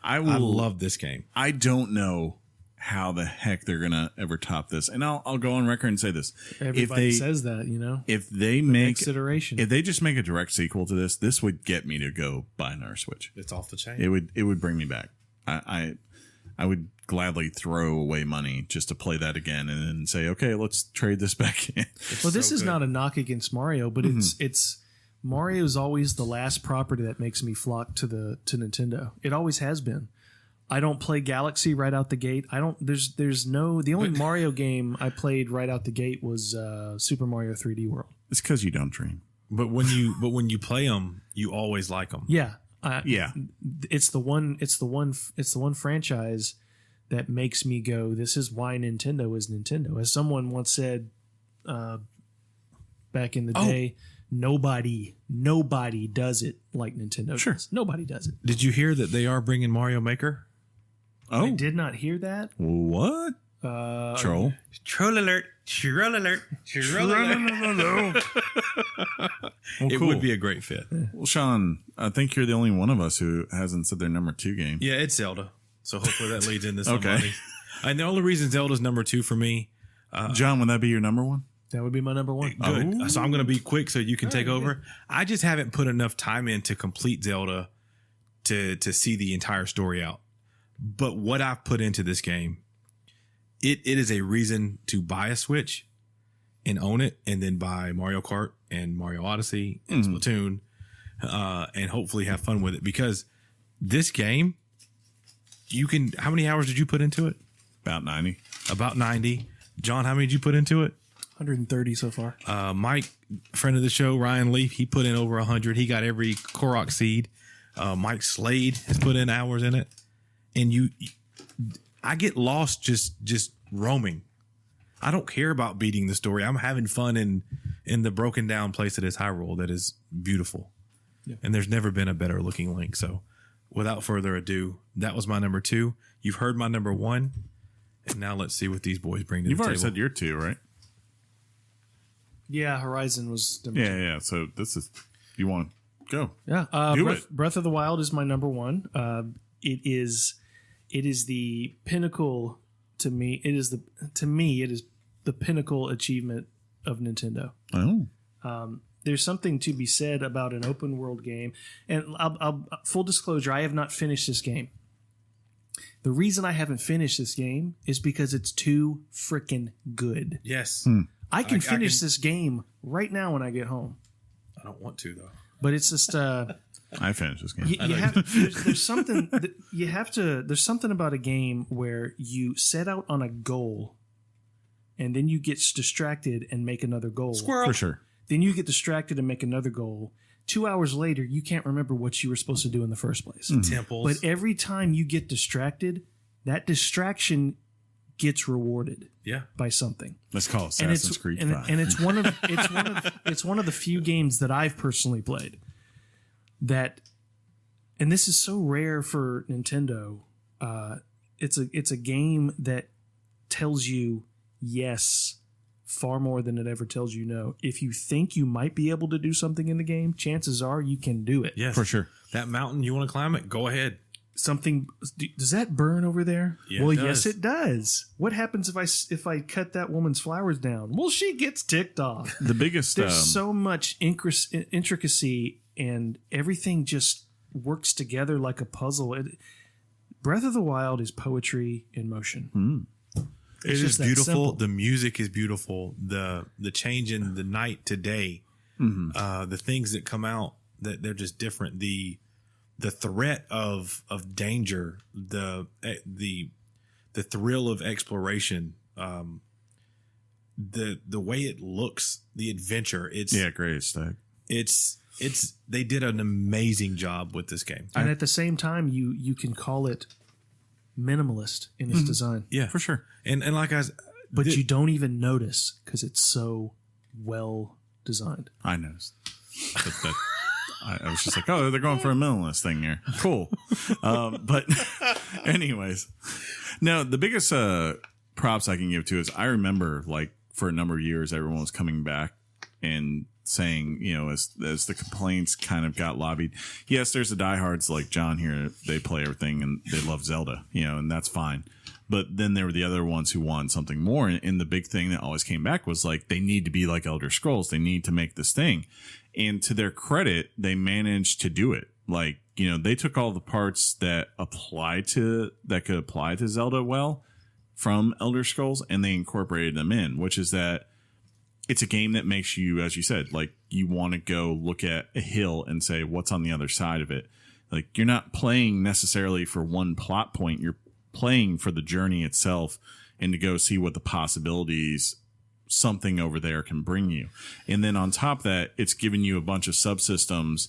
I love this game. I don't know how the heck they're going to ever top this. And I'll go on record and say this. Everybody says that, If they make next iteration. If they just make a direct sequel to this would get me to go buy another Switch. It's off the chain. It would bring me back. I would gladly throw away money just to play that again and then say, okay, let's trade this back in. Well, this is not a knock against Mario, but it's Mario's always the last property that makes me flock to Nintendo. It always has been. I don't play Galaxy right out the gate. I don't. There's no. The only Mario game I played right out the gate was Super Mario 3D World. It's because you don't dream. But when you play them, you always like them. Yeah. Yeah. It's the one franchise that makes me go, this is why Nintendo is Nintendo. As someone once said back in the day, nobody does it like Nintendo does. Nobody does it. Did you hear that they are bringing Mario Maker? Oh, I did not hear that. what? Troll. Troll alert. Troll alert. Troll alert. It would be a great fit. Well, Sean, I think you're the only one of us who hasn't said their number 2 game. Yeah, it's Zelda. So hopefully that leads into somebody. Okay. And the only reason Zelda's number 2 for me. John, would that be your number 1? That would be my number 1. Good. Oh. So I'm going to be quick so you can take over. I just haven't put enough time in to complete Zelda to see the entire story out. But what I've put into this game, it is a reason to buy a Switch and own it, and then buy Mario Kart and Mario Odyssey and Splatoon, and hopefully have fun with it. Because this game, you can. How many hours did you put into it? About 90. About 90. John, how many did you put into it? 130 so far. Mike, friend of the show, Ryan Leaf, he put in over 100. He got every Korok seed. Mike Slade has put in hours in it. And I get lost just roaming. I don't care about beating the story. I'm having fun in the broken down place that is Hyrule, that is beautiful. Yeah. And there's never been a better looking Link. So without further ado, that was my number 2. You've heard my number 1. And now let's see what these boys bring to You've the table. already said your 2, right? Yeah, Horizon was number 2. Yeah. So this is, you want to go. Yeah. Do it. Breath of the Wild is my number 1. It is the pinnacle to me. It is the pinnacle achievement of Nintendo. Oh. There's something to be said about an open world game. And I'll full disclosure, I have not finished this game. The reason I haven't finished this game is because it's too freaking good. Yes. I can finish this game right now when I get home. I don't want to, though. But it's just I finished this game. there's something that you have to. There's something about a game where you set out on a goal, and then you get distracted and make another goal. Squirrel. For sure. Then you get distracted and make another goal. 2 hours later, you can't remember what you were supposed to do in the first place. Temples. But every time you get distracted, that distraction gets rewarded. Yeah. By something. Let's call it Assassin's Creed 5. And it's one of the few games that I've personally played that, and this is so rare for Nintendo. It's a game that tells you yes far more than it ever tells you no. If you think you might be able to do something in the game, chances are you can do it. Yes. For sure. That mountain, you want to climb it? Go ahead. Something does that burn over there? Yeah, well, it does. yes, it does. What happens if I cut that woman's flowers down? Well, she gets ticked off. The biggest. There's so much intricacy, and everything just works together like a puzzle. Breath of the Wild is poetry in motion. It is just that beautiful. simple. The music is beautiful. The change in the night to day, the things that come out, that they're just different. The threat of danger, the thrill of exploration, the way it looks, the adventure. It's great aesthetic. It's they did an amazing job with this game. And at the same time, you can call it minimalist in its design. Yeah, For sure. And like But you don't even notice because it's so well designed. I noticed. I was just like, oh, they're going for a minimalist thing here. Cool. But anyways, no, the biggest props I can give to is I remember like for a number of years, everyone was coming back and saying, as the complaints kind of got lobbied, yes, there's the diehards like John here. They play everything and they love Zelda, and that's fine. But then there were the other ones who want something more. And the big thing that always came back was like, they need to be like Elder Scrolls. They need to make this thing. And to their credit, they managed to do it. Like, they took all the parts that could apply to Zelda well from Elder Scrolls, and they incorporated them in, which is that it's a game that makes you, as you said, like you want to go look at a hill and say, what's on the other side of it? Like you're not playing necessarily for one plot point. You're playing for the journey itself and to go see what the possibilities something over there can bring you. And then on top of that, it's giving you a bunch of subsystems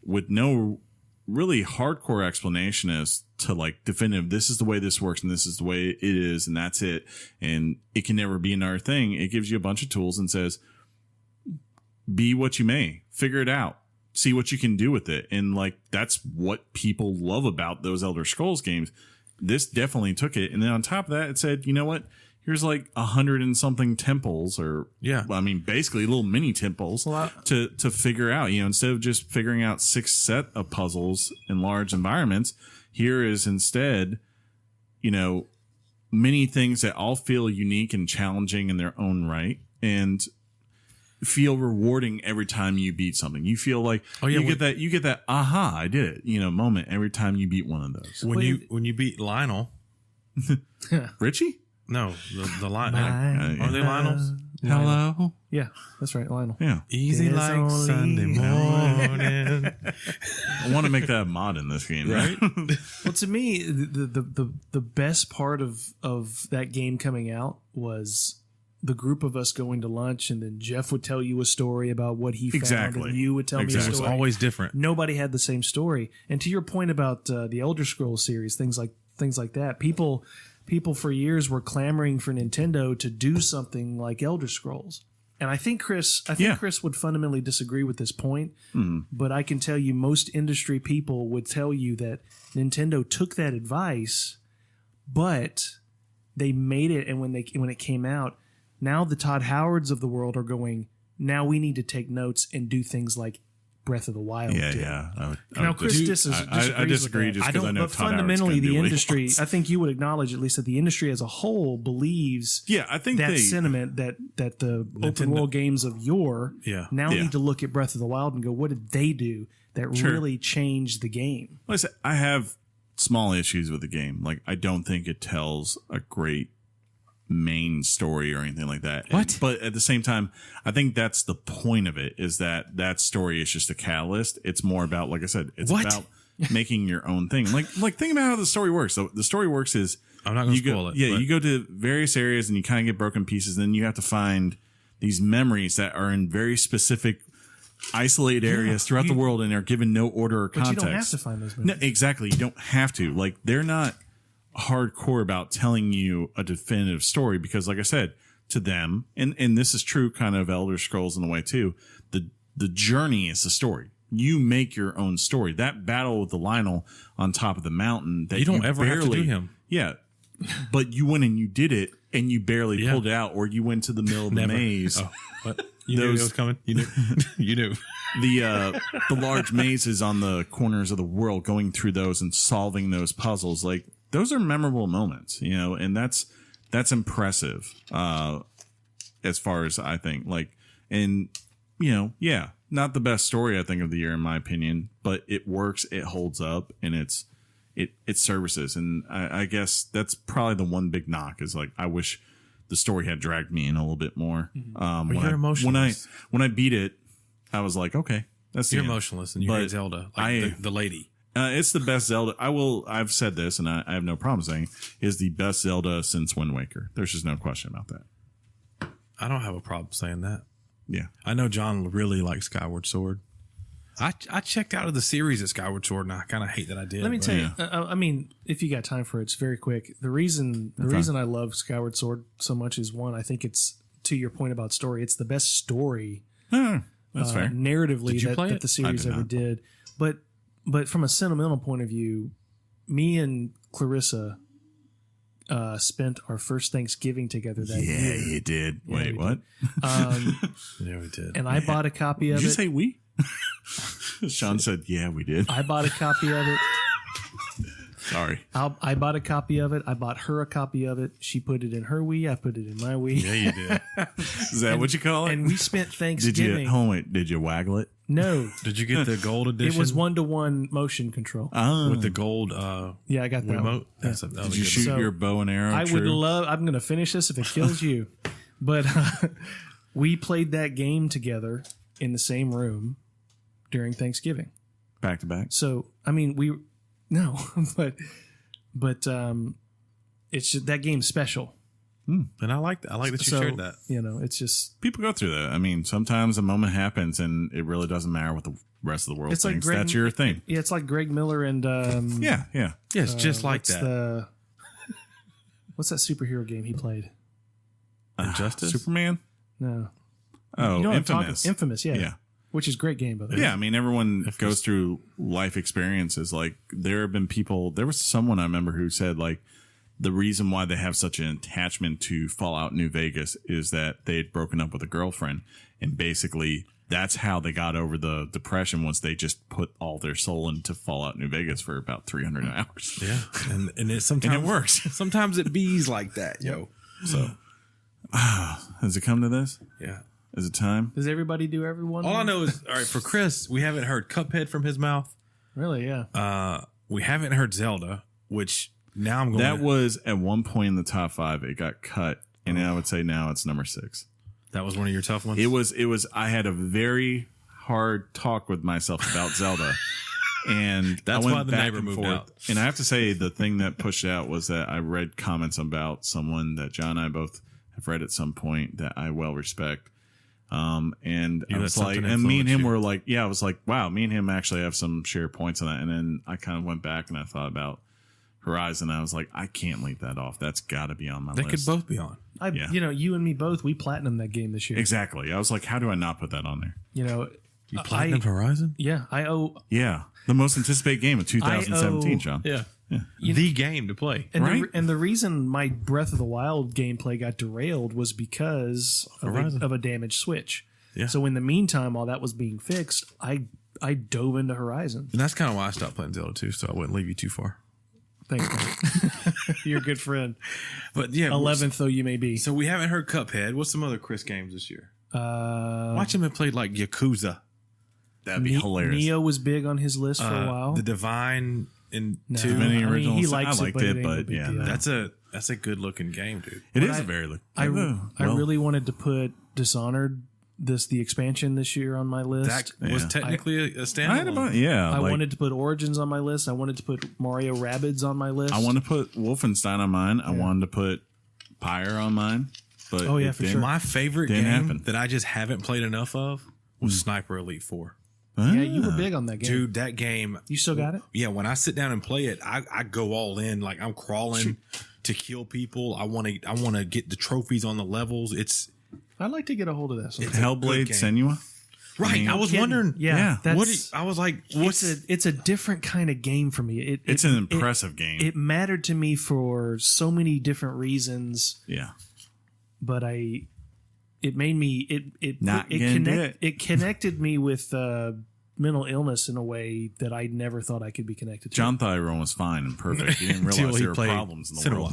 with no really hardcore explanation as to like definitive, this is the way this works and this is the way it is and that's it. And it can never be another thing. It gives you a bunch of tools and says, be what you may, figure it out, see what you can do with it. And like, that's what people love about those Elder Scrolls games. This definitely took it. And then on top of that, it said, you know what? Here's like 100 and something temples or, I mean, basically little mini temples to figure out, you know, instead of just figuring out 6 set of puzzles in large environments, here is instead, you know, many things that all feel unique and challenging in their own right and feel rewarding every time you beat something. You feel like you get that aha, I did it, you know, moment every time you beat one of those. When you beat Lionel, Richie? No, the Lionel. Are they Lionels? Hello? Yeah, that's right, Lionel. Yeah. Easy There's like only Sunday morning. I want to make that a mod in this game, right? Well, to me, the best part of that game coming out was the group of us going to lunch, and then Jeff would tell you a story about what he found, and you would tell me a story. It was always different. Nobody had the same story. And to your point about the Elder Scrolls series, things like that, people for years were clamoring for Nintendo to do something like Elder Scrolls. And I think Chris would fundamentally disagree with this point, but I can tell you most industry people would tell you that Nintendo took that advice, but they made it. And when it came out, now the Todd Howards of the world are going, now we need to take notes and do things like Breath of the Wild did. Now, Chris disagrees. I disagree just because I know but Todd fundamentally, Howard's the do industry, I think you would acknowledge at least that the industry as a whole believes I think that sentiment that the open world games of yore now need to look at Breath of the Wild and go, what did they do that really changed the game? Like I said, I have small issues with the game. Like, I don't think it tells a great main story or anything like that. But at the same time, I think that's the point of it, is that story is just a catalyst. It's more about, like I said, it's about making your own thing. Like think about how the story works. So the story works is, I'm not going to spoil it. Yeah, you go to various areas and you kind of get broken pieces. And then you have to find these memories that are in very specific isolated areas throughout the world and are given no order or context. But you don't have to find those memories. No, exactly. You don't have to. Like, they're not hardcore about telling you a definitive story because, like I said, to them, and this is true kind of Elder Scrolls in a way too, the journey is the story. You make your own story. That battle with the Lionel on top of the mountain that you don't ever have to do him. Yeah. But you went and you did it and you barely pulled it out, or you went to the middle of the maze. Oh, what? You knew it was coming? You knew. You knew. The large mazes on the corners of the world, going through those and solving those puzzles, like, those are memorable moments, you know, and that's impressive as far as I think. Like, and, you know, not the best story I think of the year in my opinion, but it works, it holds up, and it services. And I guess that's probably the one big knock is, like, I wish the story had dragged me in a little bit more. You're emotionless. When I beat it, I was like, okay, that's you're emotionless, and you hate Zelda, like the lady. It's the best Zelda. I've said this, and I have no problem saying, is the best Zelda since Wind Waker. There's just no question about that. I don't have a problem saying that. Yeah. I know John really likes Skyward Sword. I checked out of the series at Skyward Sword, and I kind of hate that I did. Let me tell you, I mean, if you got time for it, it's very quick. The reason I love Skyward Sword so much is, one, I think it's, to your point about story, it's the best story that's fair. Narratively that the series ever did. But from a sentimental point of view, me and Clarissa spent our first Thanksgiving together that year. Yeah, you did. Wait, what? Yeah, we did. And I bought a copy of it. Did you say we? Sean said, yeah, we did. I bought a copy of it. Sorry. I bought a copy of it. I bought her a copy of it. She put it in her Wii. I put it in my Wii. Yeah, you did. Is that what you call it? And we spent Thanksgiving. Did you waggle it? No. Did you get the gold edition? It was 1-to-1 motion control. With the gold yeah, I got that remote. Did you shoot your bow and arrow? I'm going to finish this if it kills you. But we played that game together in the same room during Thanksgiving. back to back. So I mean, but it's just, that game's special. And I like that. I like that you So, shared that. You know, it's just People go through that. I mean, sometimes a moment happens and it really doesn't matter what the rest of the world It's like thinks. Greg- That's your thing. yeah, it's like Greg Miller and Yeah. Yeah, it's just like what's that. What's that superhero game he played? Injustice? Superman. No, Oh, you know what I'm talking- Infamous. Infamous, yeah, Yeah. which is a great game, by the way. Yeah, I mean, everyone goes through life experiences. Like, there have been people, there was someone I remember who said, like, the reason why they have such an attachment to Fallout New Vegas is that they had broken up with a girlfriend. And basically, that's how they got over the depression, once they just put all their soul into Fallout New Vegas for about 300 hours. Yeah. And it sometimes And it works. Sometimes it bees like that, yo. So, Has it come to this? yeah. Is it time? Does everybody do everyone? All I know is, all right, for Chris, we haven't heard Cuphead from his mouth. Really, yeah. We haven't heard Zelda, which now I'm going That was at one point in the top 5. It got cut. And I would say now it's number 6. that was one of your tough ones. It was, I had a very hard talk with myself about Zelda. And That's I went why the back neighbor and moved forth. out. And I have to say, the thing that pushed out was that I read comments about someone that John and I both have read at some point that I well respect. And You I let was like, something and me and him influence you. were like, yeah, I was like, wow, me and him actually have some shared points on that. And then I kind of went back and I thought about Horizon. I was like, I can't leave that off. That's got to be on my they list. could both be on. yeah. You know, you and me both. We platinumed that game this year. Exactly. I was like, how do I not put that on there? You know, You Platinum Horizon? yeah, I owe Yeah. The most anticipated game of 2017, John. Yeah. The game to play. and Right? and the reason my Breath of the Wild gameplay got derailed was because Horizon. of a damaged Switch. Yeah. So in the meantime, while that was being fixed, I dove into Horizon. And that's kind of why I stopped playing Zelda too, so I wouldn't leave you too far. Thanks, man. You're a good friend. But yeah, 11th though you may be. So we haven't heard Cuphead. What's some other Chris games this year? Watch him have played like Yakuza, That'd be hilarious. Neo was big on his list for a while. The Divine and No. two. Many I mean, originals. he likes I it, liked but it it, ain't a but big yeah, deal. That's a good looking game, dude. it But is I- a very look. I well, really wanted to put Dishonored, the expansion this year on my list. That was Yeah. technically a I had a standalone. bunch, yeah. I like, wanted to put Origins on my list. I wanted to put Mario Rabbids on my list. I want to put Wolfenstein on mine. I wanted to put Pyre on mine. But Oh, yeah, it for didn't. sure. My favorite Didn't game happen. that I just haven't played enough of was Sniper Elite 4. Huh? Yeah, you were big on that game. Dude, that game. You still got it? Yeah, when I sit down and play it, I go all in. Like I'm crawling to kill people. I want to get the trophies on the levels. It's I'd like to get a hold of that. sometime. It's a good Hellblade game. Senua. right. I was Kidding. wondering. Yeah, Yeah. that's What I was like, what's it's a different kind of game for me. It's an impressive game. It mattered to me for so many different reasons, yeah. but it made me Not gonna do it. it connected me with mental illness in a way that I never thought I could be connected to. John thought everyone was fine and perfect. He didn't realize there were problems in the Cinema.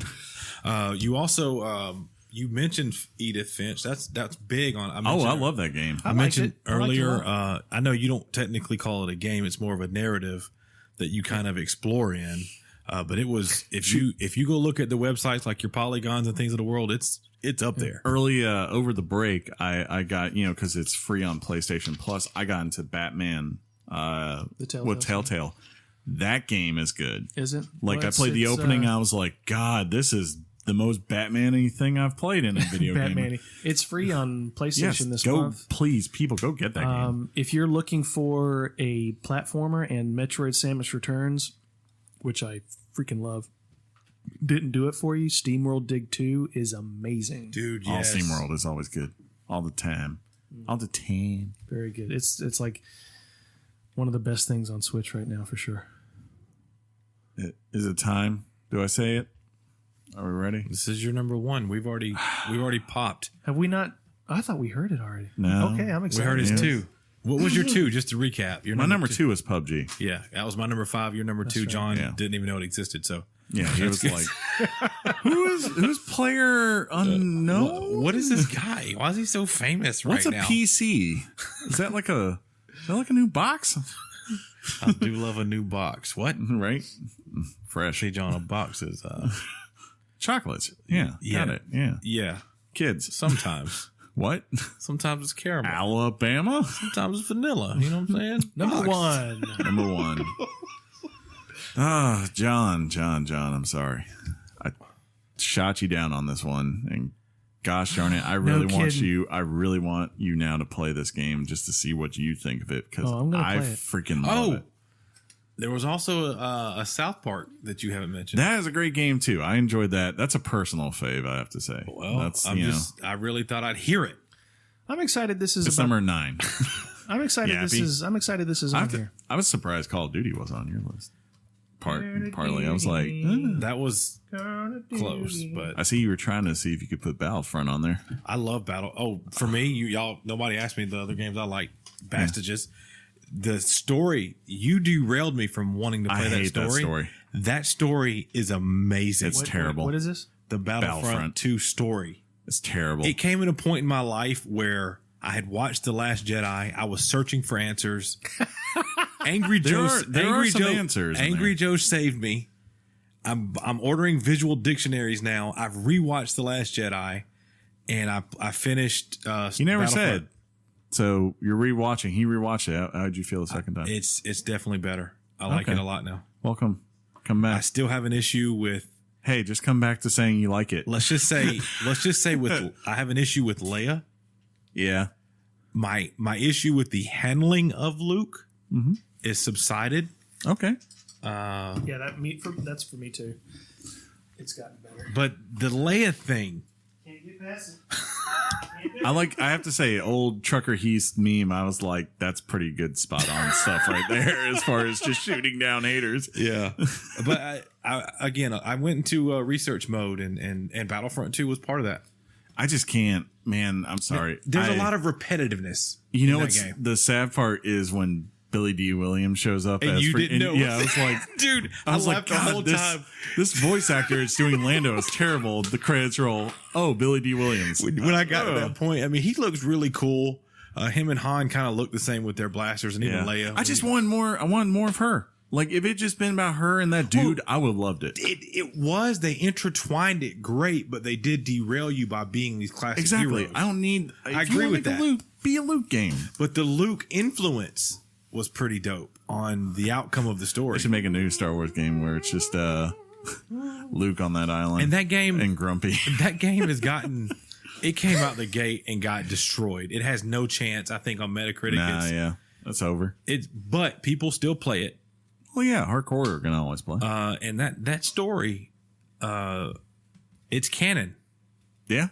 world. You also you mentioned Edith Finch. That's big on. Oh, I love that game. I liked mentioned it. I liked it a earlier. lot. I know you don't technically call it a game; it's more of a narrative that you kind of explore in. But it was if you go look at the websites like your Polygons and things of the world, it's up there. Early over the break, I got, because it's free on PlayStation Plus, I got into Batman Telltale with Telltale. That game is good. Is it? Like, Well, I played the it's, opening, I was like, God, this is the most Batman-y thing I've played in a video game. Batman. It's free on PlayStation Yes, this go, month. please, people, go get that game. If you're looking for a platformer and Metroid Samus Returns, which I freaking love, didn't do it for you. SteamWorld Dig 2 is amazing. Dude, All yes. SteamWorld is always good. All the time. All the time. Very good. It's like one of the best things on Switch right now for sure. Is it time? Do I say it? Are we ready? This is your number one. We've already popped. Have we not? I thought we heard it already. No. Okay, I'm We excited. heard his Yes. two. What was your two? Just to recap, your My number 2 is PUBG. Yeah, that was my number 5. Your number 2. right. John Yeah. didn't even know it existed. So Yeah, he was like, who's player unknown? what is this guy? Why is he so famous What's right a now? PC? Is that like a new box? I do love a new box. What? Right? Fresh. See, John, a box is Chocolates. Yeah. Yeah. Got it. Yeah. yeah. Kids. Sometimes What? Sometimes it's caramel. Alabama? Sometimes it's vanilla. You know what I'm saying? Number one. Number one. Ah, John, I'm sorry. I shot you down on this one, and gosh darn it, I really want you now to play this game just to see what you think of it, because I freaking love it. There was also a South Park that you haven't mentioned. That is a great game too. I enjoyed that. That's a personal fave, I have to say. Well, I really thought I'd hear it. I'm excited. This is it's number 9. I'm excited. I'm excited. This is on here. I was surprised Call of Duty was on your list. Partly, I was like, that was close, but I see you were trying to see if you could put Battlefront on there. I love Battle. Oh, for me, y'all, nobody asked me the other games I like. Bastages. The story, you derailed me from wanting to play that story. That story is amazing. It's terrible. What is this? The Battlefront 2 story. It's terrible. It came at a point in my life where I had watched The Last Jedi. I was searching for answers. Angry Joe saved me. I'm ordering visual dictionaries now. I've rewatched The Last Jedi, and I finished. You never said. So you're rewatching. He rewatched it. How did you feel the second time? It's definitely better. I like it a lot now. Welcome. Come back. I still have an issue with. Hey, just come back to saying you like it. Let's just say I have an issue with Leia. Yeah. My issue with the handling of Luke is subsided. Okay. That's for me too. It's gotten better. But the Leia thing. Can't get past it. I have to say, old Trucker Heath meme, I was like, that's pretty good spot on stuff right there as far as just shooting down haters. Yeah. But I went into research mode and Battlefront 2 was part of that. I just can't, man. I'm sorry. There's a lot of repetitiveness. You know what's the sad part is when Billy D. Williams shows up. And you didn't know. Yeah, I was like, dude, I was like, the whole time. This voice actor is doing Lando is terrible. The credits roll. Oh, Billy D. Williams. When I got to that point, I mean, he looks really cool. Him and Han kind of look the same with their blasters, and even Leia. I just want more. I want more of her. Like, if it just been about her and that dude, I would have loved it. It was. They intertwined it great, but they did derail you by being these classic heroes. I don't need. I agree with that. Be a Luke game. But the Luke influence was pretty dope on the outcome of the story. They should make a new Star Wars game where it's just Luke on that island. And that game. And Grumpy. That game has gotten. It came out the gate and got destroyed. It has no chance, I think, on Metacritic. Yeah. That's over. But people still play it. Well, yeah, hardcore are gonna always play. And that story, it's canon. Yeah,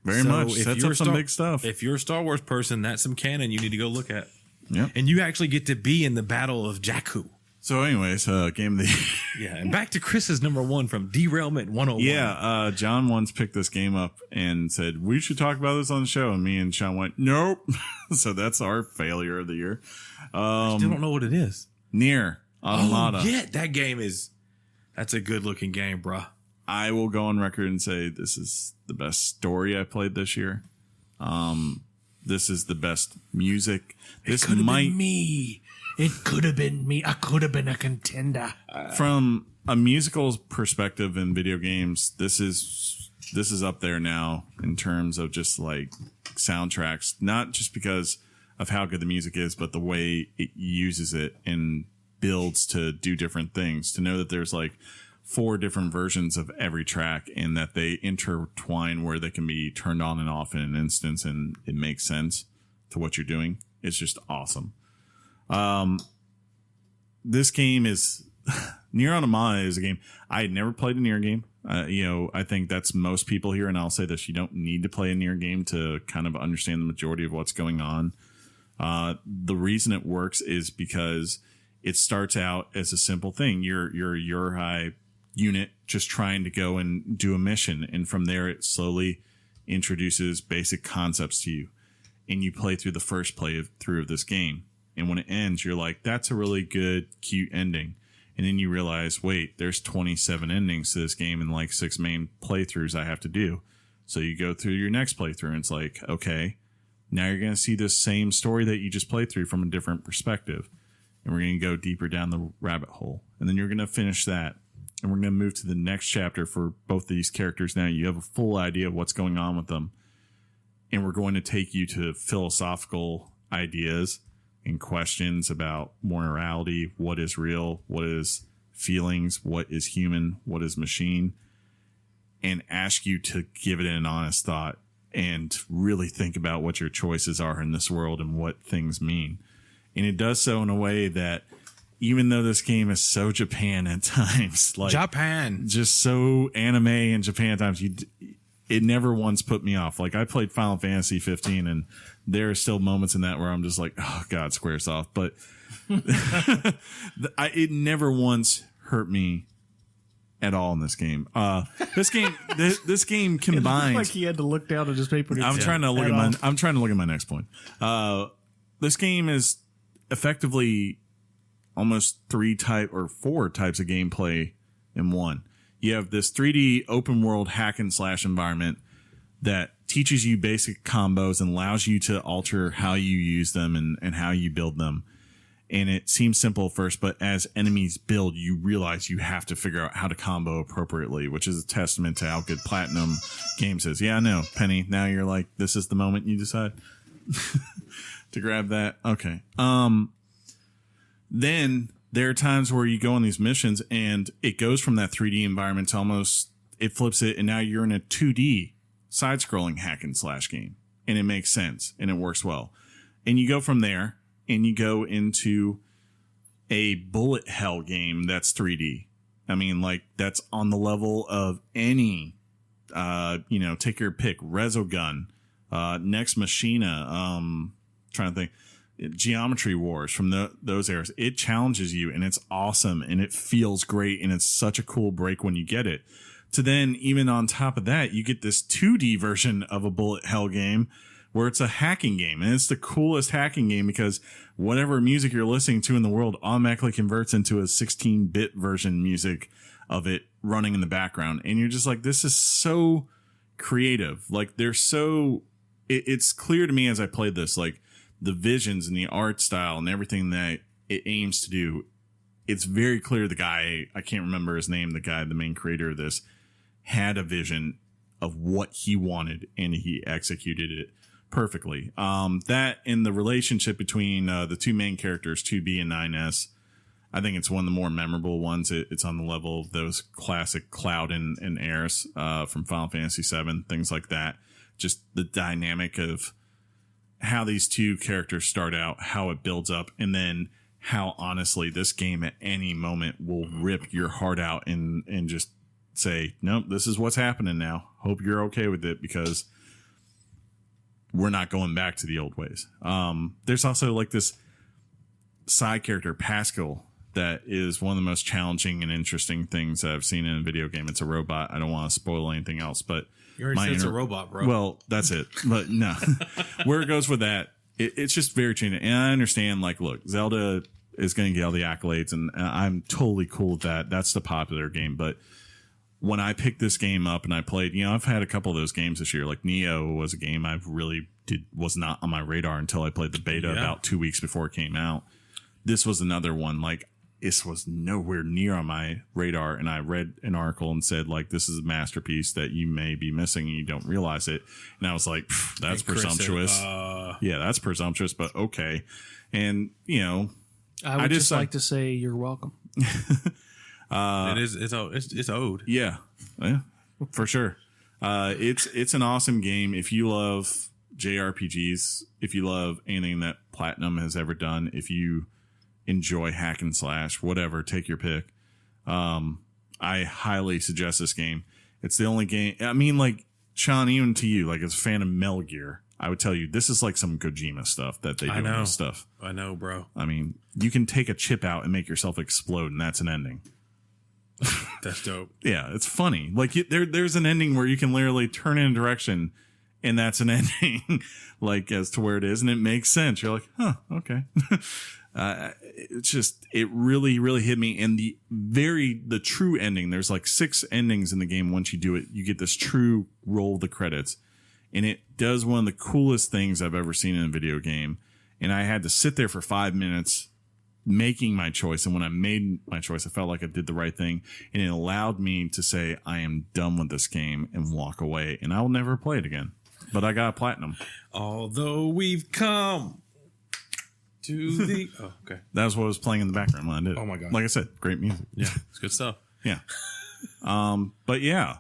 very much. Sets up some big stuff. If you're a Star Wars person, that's some canon you need to go look at. Yeah, and you actually get to be in the Battle of Jakku. So, anyways, game of the yeah, and back to Chris's number 1 from Derailment 101. Yeah, John once picked this game up and said we should talk about this on the show, and me and Sean went nope. So that's our failure of the year. I still don't know what it is. Nier Automata. Oh, yeah, that game that's a good looking game, bruh. I will go on record and say this is the best story I played this year. This is the best music. This might been me. It could have been me. I could have been a contender. From a musical perspective in video games, this is up there now in terms of just like soundtracks, not just because of how good the music is, but the way it uses it and builds to do different things. To know that there's like 4 different versions of every track and that they intertwine where they can be turned on and off in an instance and it makes sense to what you're doing. It's just awesome. This game is Nier Automata is a game I had never played a Nier game. I think that's most people here, and I'll say this: you don't need to play a Nier game to kind of understand the majority of what's going on. The reason it works is because it starts out as a simple thing. You're a Yurhai unit just trying to go and do a mission, and from there it slowly introduces basic concepts to you, and you play through the first through of this game. And when it ends, you're like, that's a really good, cute ending. And then you realize, wait, there's 27 endings to this game and like 6 main playthroughs I have to do. So you go through your next playthrough and it's like, okay, now you're going to see this same story that you just played through from a different perspective. And we're going to go deeper down the rabbit hole. And then you're going to finish that. And we're going to move to the next chapter for both of these characters. Now you have a full idea of what's going on with them. and we're going to take you to philosophical ideas and questions about morality, what is real, what is feelings, what is human, what is machine, and ask you to give it an honest thought and really think about what your choices are in this world and what things mean. And it does so in a way that, even though this game is so Japan at times, like Japan, just so anime and Japan at times, it never once put me off. Like, I played Final Fantasy 15, and there are still moments in that where I'm just like, oh God, Squaresoft. But it never once hurt me at all in this game. This game combines. Like he had to look down at his paper. I'm trying to look at my next point. This game is effectively almost 4 types of gameplay in one. You have this 3D open world hack and slash environment that teaches you basic combos and allows you to alter how you use them and how you build them. And it seems simple at first, but as enemies build, you realize you have to figure out how to combo appropriately, which is a testament to how good Platinum Games is. Yeah, I know, Penny. Now you're like, this is the moment you decide to grab that. Okay. Then there are times where you go on these missions and it goes from that 3D environment to it flips it, and now you're in a 2D side-scrolling hack and slash game. And it makes sense and it works well. And you go from there and you go into a bullet hell game that's 3D. I mean, like, that's on the level of any, take your pick, Resogun, Nex Machina, trying to think, Geometry Wars from those eras. It challenges you and it's awesome and it feels great and it's such a cool break when you get it. To then, even on top of that, you get this 2D version of a bullet hell game where it's a hacking game, and it's the coolest hacking game because whatever music you're listening to in the world automatically converts into a 16-bit version music of it running in the background. And you're just like, this is so creative. Like, it's clear to me as I played this, like, the visions and the art style and everything that it aims to do, it's very clear the guy, I can't remember his name, the main creator of this, had a vision of what he wanted and he executed it perfectly. That and the relationship between the two main characters, 2B and 9S, I think it's one of the more memorable ones. It's on the level of those classic Cloud and Aeris from Final Fantasy VII, things like that. Just the dynamic of how these two characters start out, how it builds up, and then how honestly this game at any moment will rip your heart out and just say, nope, this is what's happening now. Hope you're okay with it because we're not going back to the old ways. There's also like this side character, Pascal, that is one of the most challenging and interesting things I've seen in a video game. It's a robot. I don't want to spoil anything else, but you already said it's a robot, bro. Well, that's it. But no, where it goes with that, it's just very changing. And I understand, like, look, Zelda is going to get all the accolades, and I'm totally cool with that. That's the popular game. But when I picked this game up and I played, I've had a couple of those games this year. Like Neo was a game I really was not on my radar until I played the beta about 2 weeks before it came out. This was another one. Like, this was nowhere near on my radar, and I read an article and said, like, this is a masterpiece that you may be missing and you don't realize it. And I was like, that's presumptuous. Yeah, that's presumptuous, but okay. And I would just like to say you're welcome. It is. It's owed. Yeah, for sure. It's an awesome game. If you love JRPGs, if you love anything that Platinum has ever done, if you enjoy hack and slash, whatever, take your pick. I highly suggest this game. It's the only game. I mean, like, Sean, even to you, like, as a fan of Metal Gear, I would tell you this is like some Kojima stuff that they do in this stuff. I know, bro. I mean, you can take a chip out and make yourself explode, and that's an ending. That's dope. Yeah, it's funny. Like, there's an ending where you can literally turn in a direction, and that's an ending, like, as to where it is, and it makes sense. You're like, huh, okay. It really, really hit me. And the true ending, there's like 6 endings in the game. Once you do it, you get this true roll of the credits, and it does one of the coolest things I've ever seen in a video game. And I had to sit there for 5 minutes making my choice. And when I made my choice, I felt like I did the right thing, and it allowed me to say, I am done with this game and walk away, and I will never play it again. but I got a platinum. Although we've come to the... Oh, okay. That was what was playing in the background when I did it. Oh, my God. Like I said, great music. Yeah, it's good stuff. Yeah. But yeah.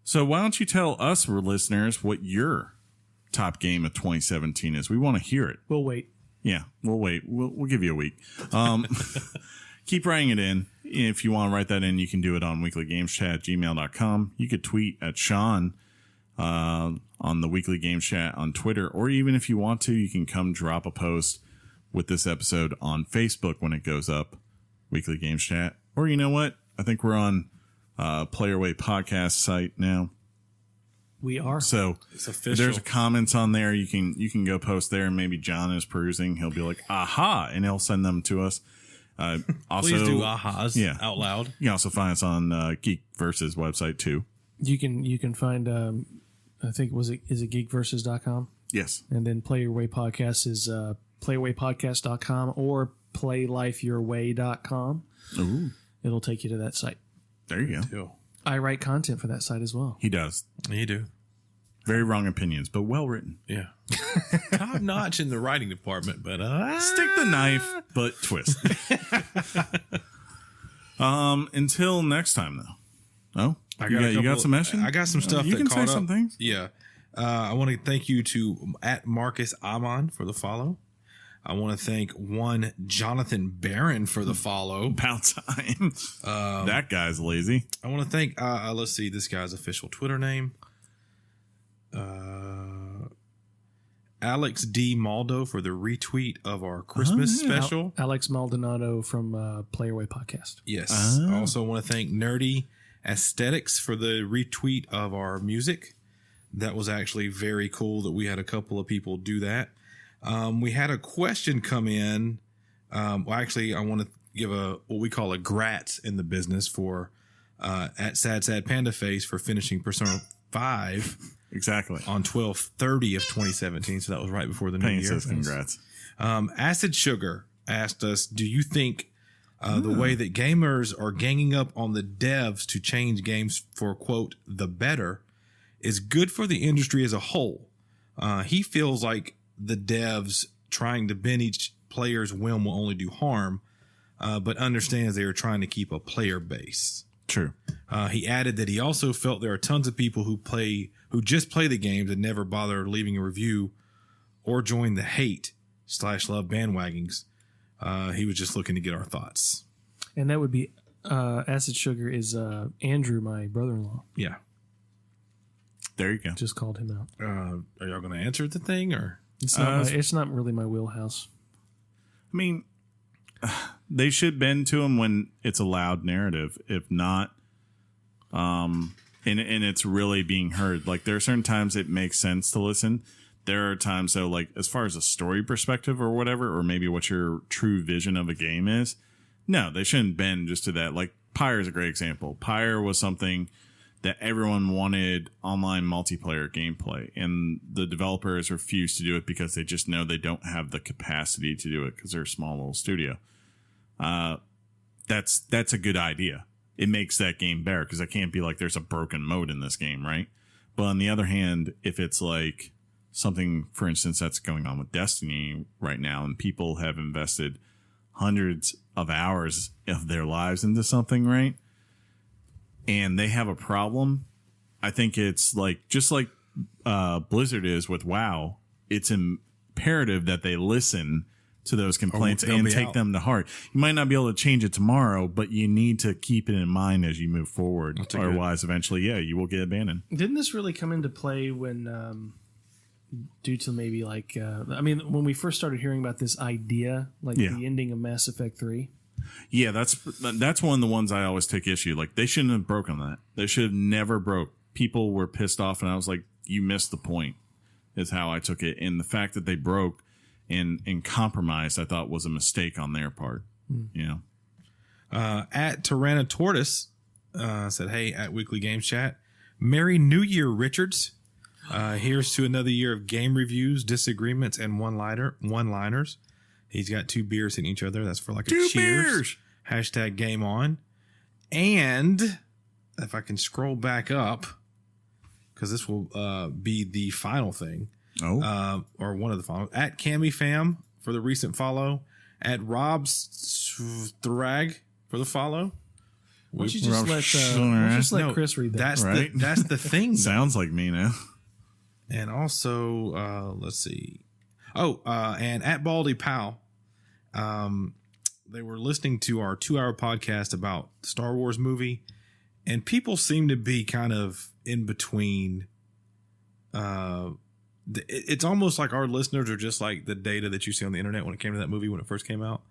So why don't you tell us, listeners, what your top game of 2017 is? We want to hear it. We'll wait. Yeah, we'll wait. We'll give you a week. Keep writing it in. If you want to write that in, you can do it on weeklygameschat@gmail.com. You could tweet at Sean on the Weekly Games Chat on Twitter, or even if you want to, you can come drop a post with this episode on Facebook when it goes up, Weekly Games Chat. Or you know what? I think we're on Playerway podcast site now. We are. So It's official. there's a comments on there. You can go post there, and maybe John is perusing. He'll be like, aha, and he'll send them to us. Also, Please do ahas out loud. You can also find us on Geek Versus website too. You can find I think is it geekversus.com? Yes. And then Play Your Way Podcast is playwaypodcast.com or playlifeyourway.com. Ooh. It'll take you to that site. There you go. Too. I write content for that site as well. He does. You do. Very wrong opinions, but well written. Yeah. Top notch in the writing department, but Stick the knife, but twist. Until next time, though. Oh, you got some mention? I got some stuff You that can caught say up. some things. Yeah. I want to thank you to @Marcus Amon for the follow. I want to thank one Jonathan Barron for the follow. About time. That guy's lazy. I want to thank, let's see, this guy's official Twitter name. Alex D. Maldo for the retweet of our Christmas yeah. special. Alex Maldonado from Play Your Way Podcast. Yes. I also want to thank Nerdy Aesthetics for the retweet of our music. That was actually very cool that we had a couple of people do that. We had a question come in. Well, actually, I want to give what we call a grats in the business for at Sad Panda Face for finishing Persona 5 Exactly. on 12/30 of 2017. So that was right before the new Payne year. says congrats. Acid Sugar asked us, do you think the way that gamers are ganging up on the devs to change games for, quote, the better is good for the industry as a whole? He feels like the devs trying to bend each player's whim will only do harm, but understands they are trying to keep a player base. True. He added that he also felt there are tons of people who just play the games and never bother leaving a review or join the hate/love bandwagons. He was just looking to get our thoughts. And that would be Acid Sugar is Andrew, my brother-in-law. Yeah. There you go. Just called him out. Are y'all going to answer the thing or? It's not really my wheelhouse. I mean, they should bend to them when it's a loud narrative. If not, and it's really being heard. Like, there are certain times it makes sense to listen. There are times, though, like, as far as a story perspective or whatever, or maybe what your true vision of a game is, no, they shouldn't bend just to that. Like, Pyre is a great example. Pyre was something that everyone wanted online multiplayer gameplay, and the developers refused to do it because they just know they don't have the capacity to do it because they're a small little studio. That's a good idea. It makes that game better because it can't be like there's a broken mode in this game, right? But on the other hand, if it's like something, for instance, that's going on with Destiny right now, and people have invested hundreds of hours of their lives into something, right? And they have a problem, I think it's like, just like Blizzard is with WoW, it's imperative that they listen to those complaints and take them to heart. You might not be able to change it tomorrow, but you need to keep it in mind as you move forward. Otherwise, eventually, you will get abandoned. Didn't this really come into play when, due to maybe like, when we first started hearing about this idea, like the ending of Mass Effect 3? Yeah, that's one of the ones I always take issue. Like, they shouldn't have broken that. They should have never broke. People were pissed off, and I was like, you missed the point, is how I took it. And the fact that they broke and compromised, I thought was a mistake on their part. You know? At Tyrannotortoise said, hey, at Weekly Games Chat, Merry New Year, Richards. Here's to another year of game reviews, disagreements, and one-liners. He's got 2 beers in each other. That's for like a Two cheers. beers. Hashtag game on. And if I can scroll back up, because this will be the final thing. Oh, Or one of the final. At Cami Fam for the recent follow. At Rob's Thrag for the follow. Why don't you just let Chris read that? That's Right. that's the thing. sounds like me now. And also, let's see. Oh, and at Baldy Powell, they were listening to our 2-hour podcast about the Star Wars movie, and people seem to be kind of in between. It's almost like our listeners are just like the data that you see on the internet when it came to that movie when it first came out.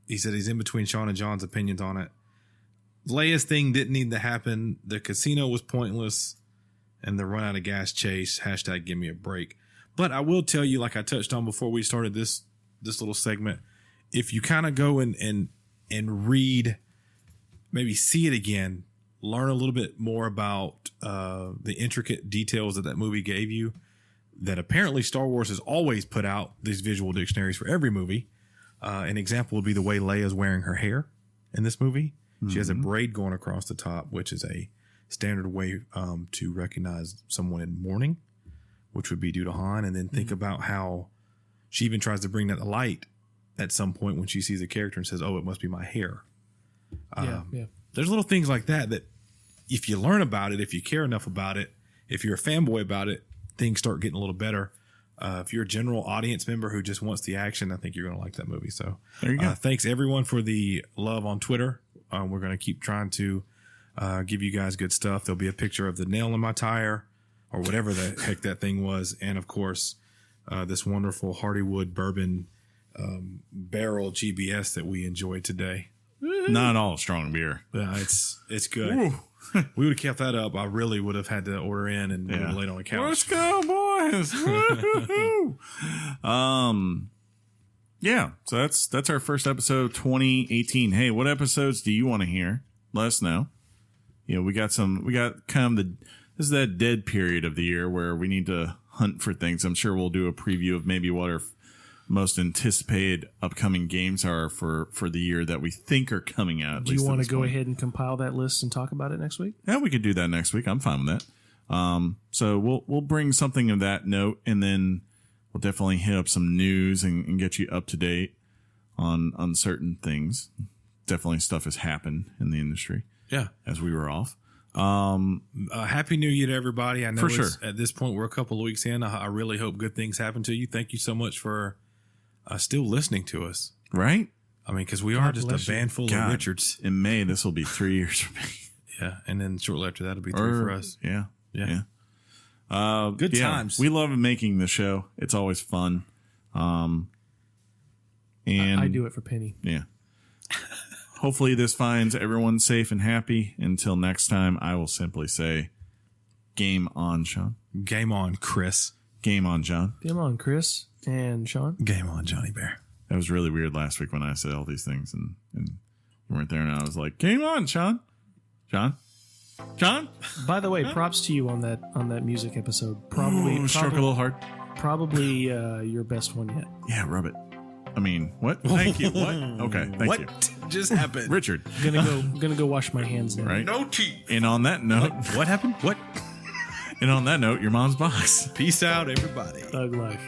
He said he's in between Sean and John's opinions on it. Leia's thing didn't need to happen. The casino was pointless, and the run out of gas chase. # give me a break. But I will tell you, like I touched on before we started this little segment, if you kind of go and read, maybe see it again, learn a little bit more about the intricate details that movie gave you, that apparently Star Wars has always put out these visual dictionaries for every movie. An example would be the way Leia's wearing her hair in this movie. She has a braid going across the top, which is a standard way to recognize someone in mourning, which would be due to Han. And then think about how she even tries to bring that to light at some point when she sees a character and says, "Oh, it must be my hair." Yeah. There's little things like that if you learn about it, if you care enough about it, if you're a fanboy about it, things start getting a little better. If you're a general audience member who just wants the action, I think you're going to like that movie. So There you go. Thanks everyone for the love on Twitter. We're going to keep trying to give you guys good stuff. There'll be a picture of the nail in my tire or whatever the heck that thing was. And of course, this wonderful Hardywood bourbon barrel GBS that we enjoyed today. Not all strong beer. Yeah, it's good. We would have kept that up. I really would have had to order in and we would have laid on the couch. Let's go, boys. Woo-hoo-hoo. Yeah, so that's our first episode 2018. Hey, what episodes do you want to hear? Let us know. You know, we got kind of this is that dead period of the year where we need to hunt for things. I'm sure we'll do a preview of maybe what our most anticipated upcoming games are for the year that we think are coming out. Do you want to go ahead and compile that list and talk about it next week? Yeah, we could do that next week. I'm fine with that. So we'll bring something of that note, and then we'll definitely hit up some news and get you up to date on certain things. Definitely stuff has happened in the industry. Yeah. As we were off. Happy New Year to everybody. I know For sure. At this point, we're a couple of weeks in. I really hope good things happen to you. Thank you so much for still listening to us. Right? I mean, because we are just a bless you. band full of Richards. In May, this will be 3 years for me. Yeah. And then shortly after that, it'll be 3 for us. Yeah. Yeah. Good times. We love making the show. It's always fun. And I do it for Penny. Yeah. Hopefully this finds everyone safe and happy. Until next time, I will simply say, game on, Sean. Game on, Chris. Game on, John. Come on, Chris and Sean. Game on, Johnny Bear. That was really weird last week when I said all these things and you weren't there, and I was like, game on, Sean. John? By the way, props to you on that music episode. Probably Struck a little hard. Probably your best one yet. Yeah, rub it. I mean, what? Thank you. What? Okay, thank you. What just happened? Richard. Gonna go wash my hands now. Right? No teeth. And on that note, What happened? What? your mom's box. Peace out, everybody. Thug life.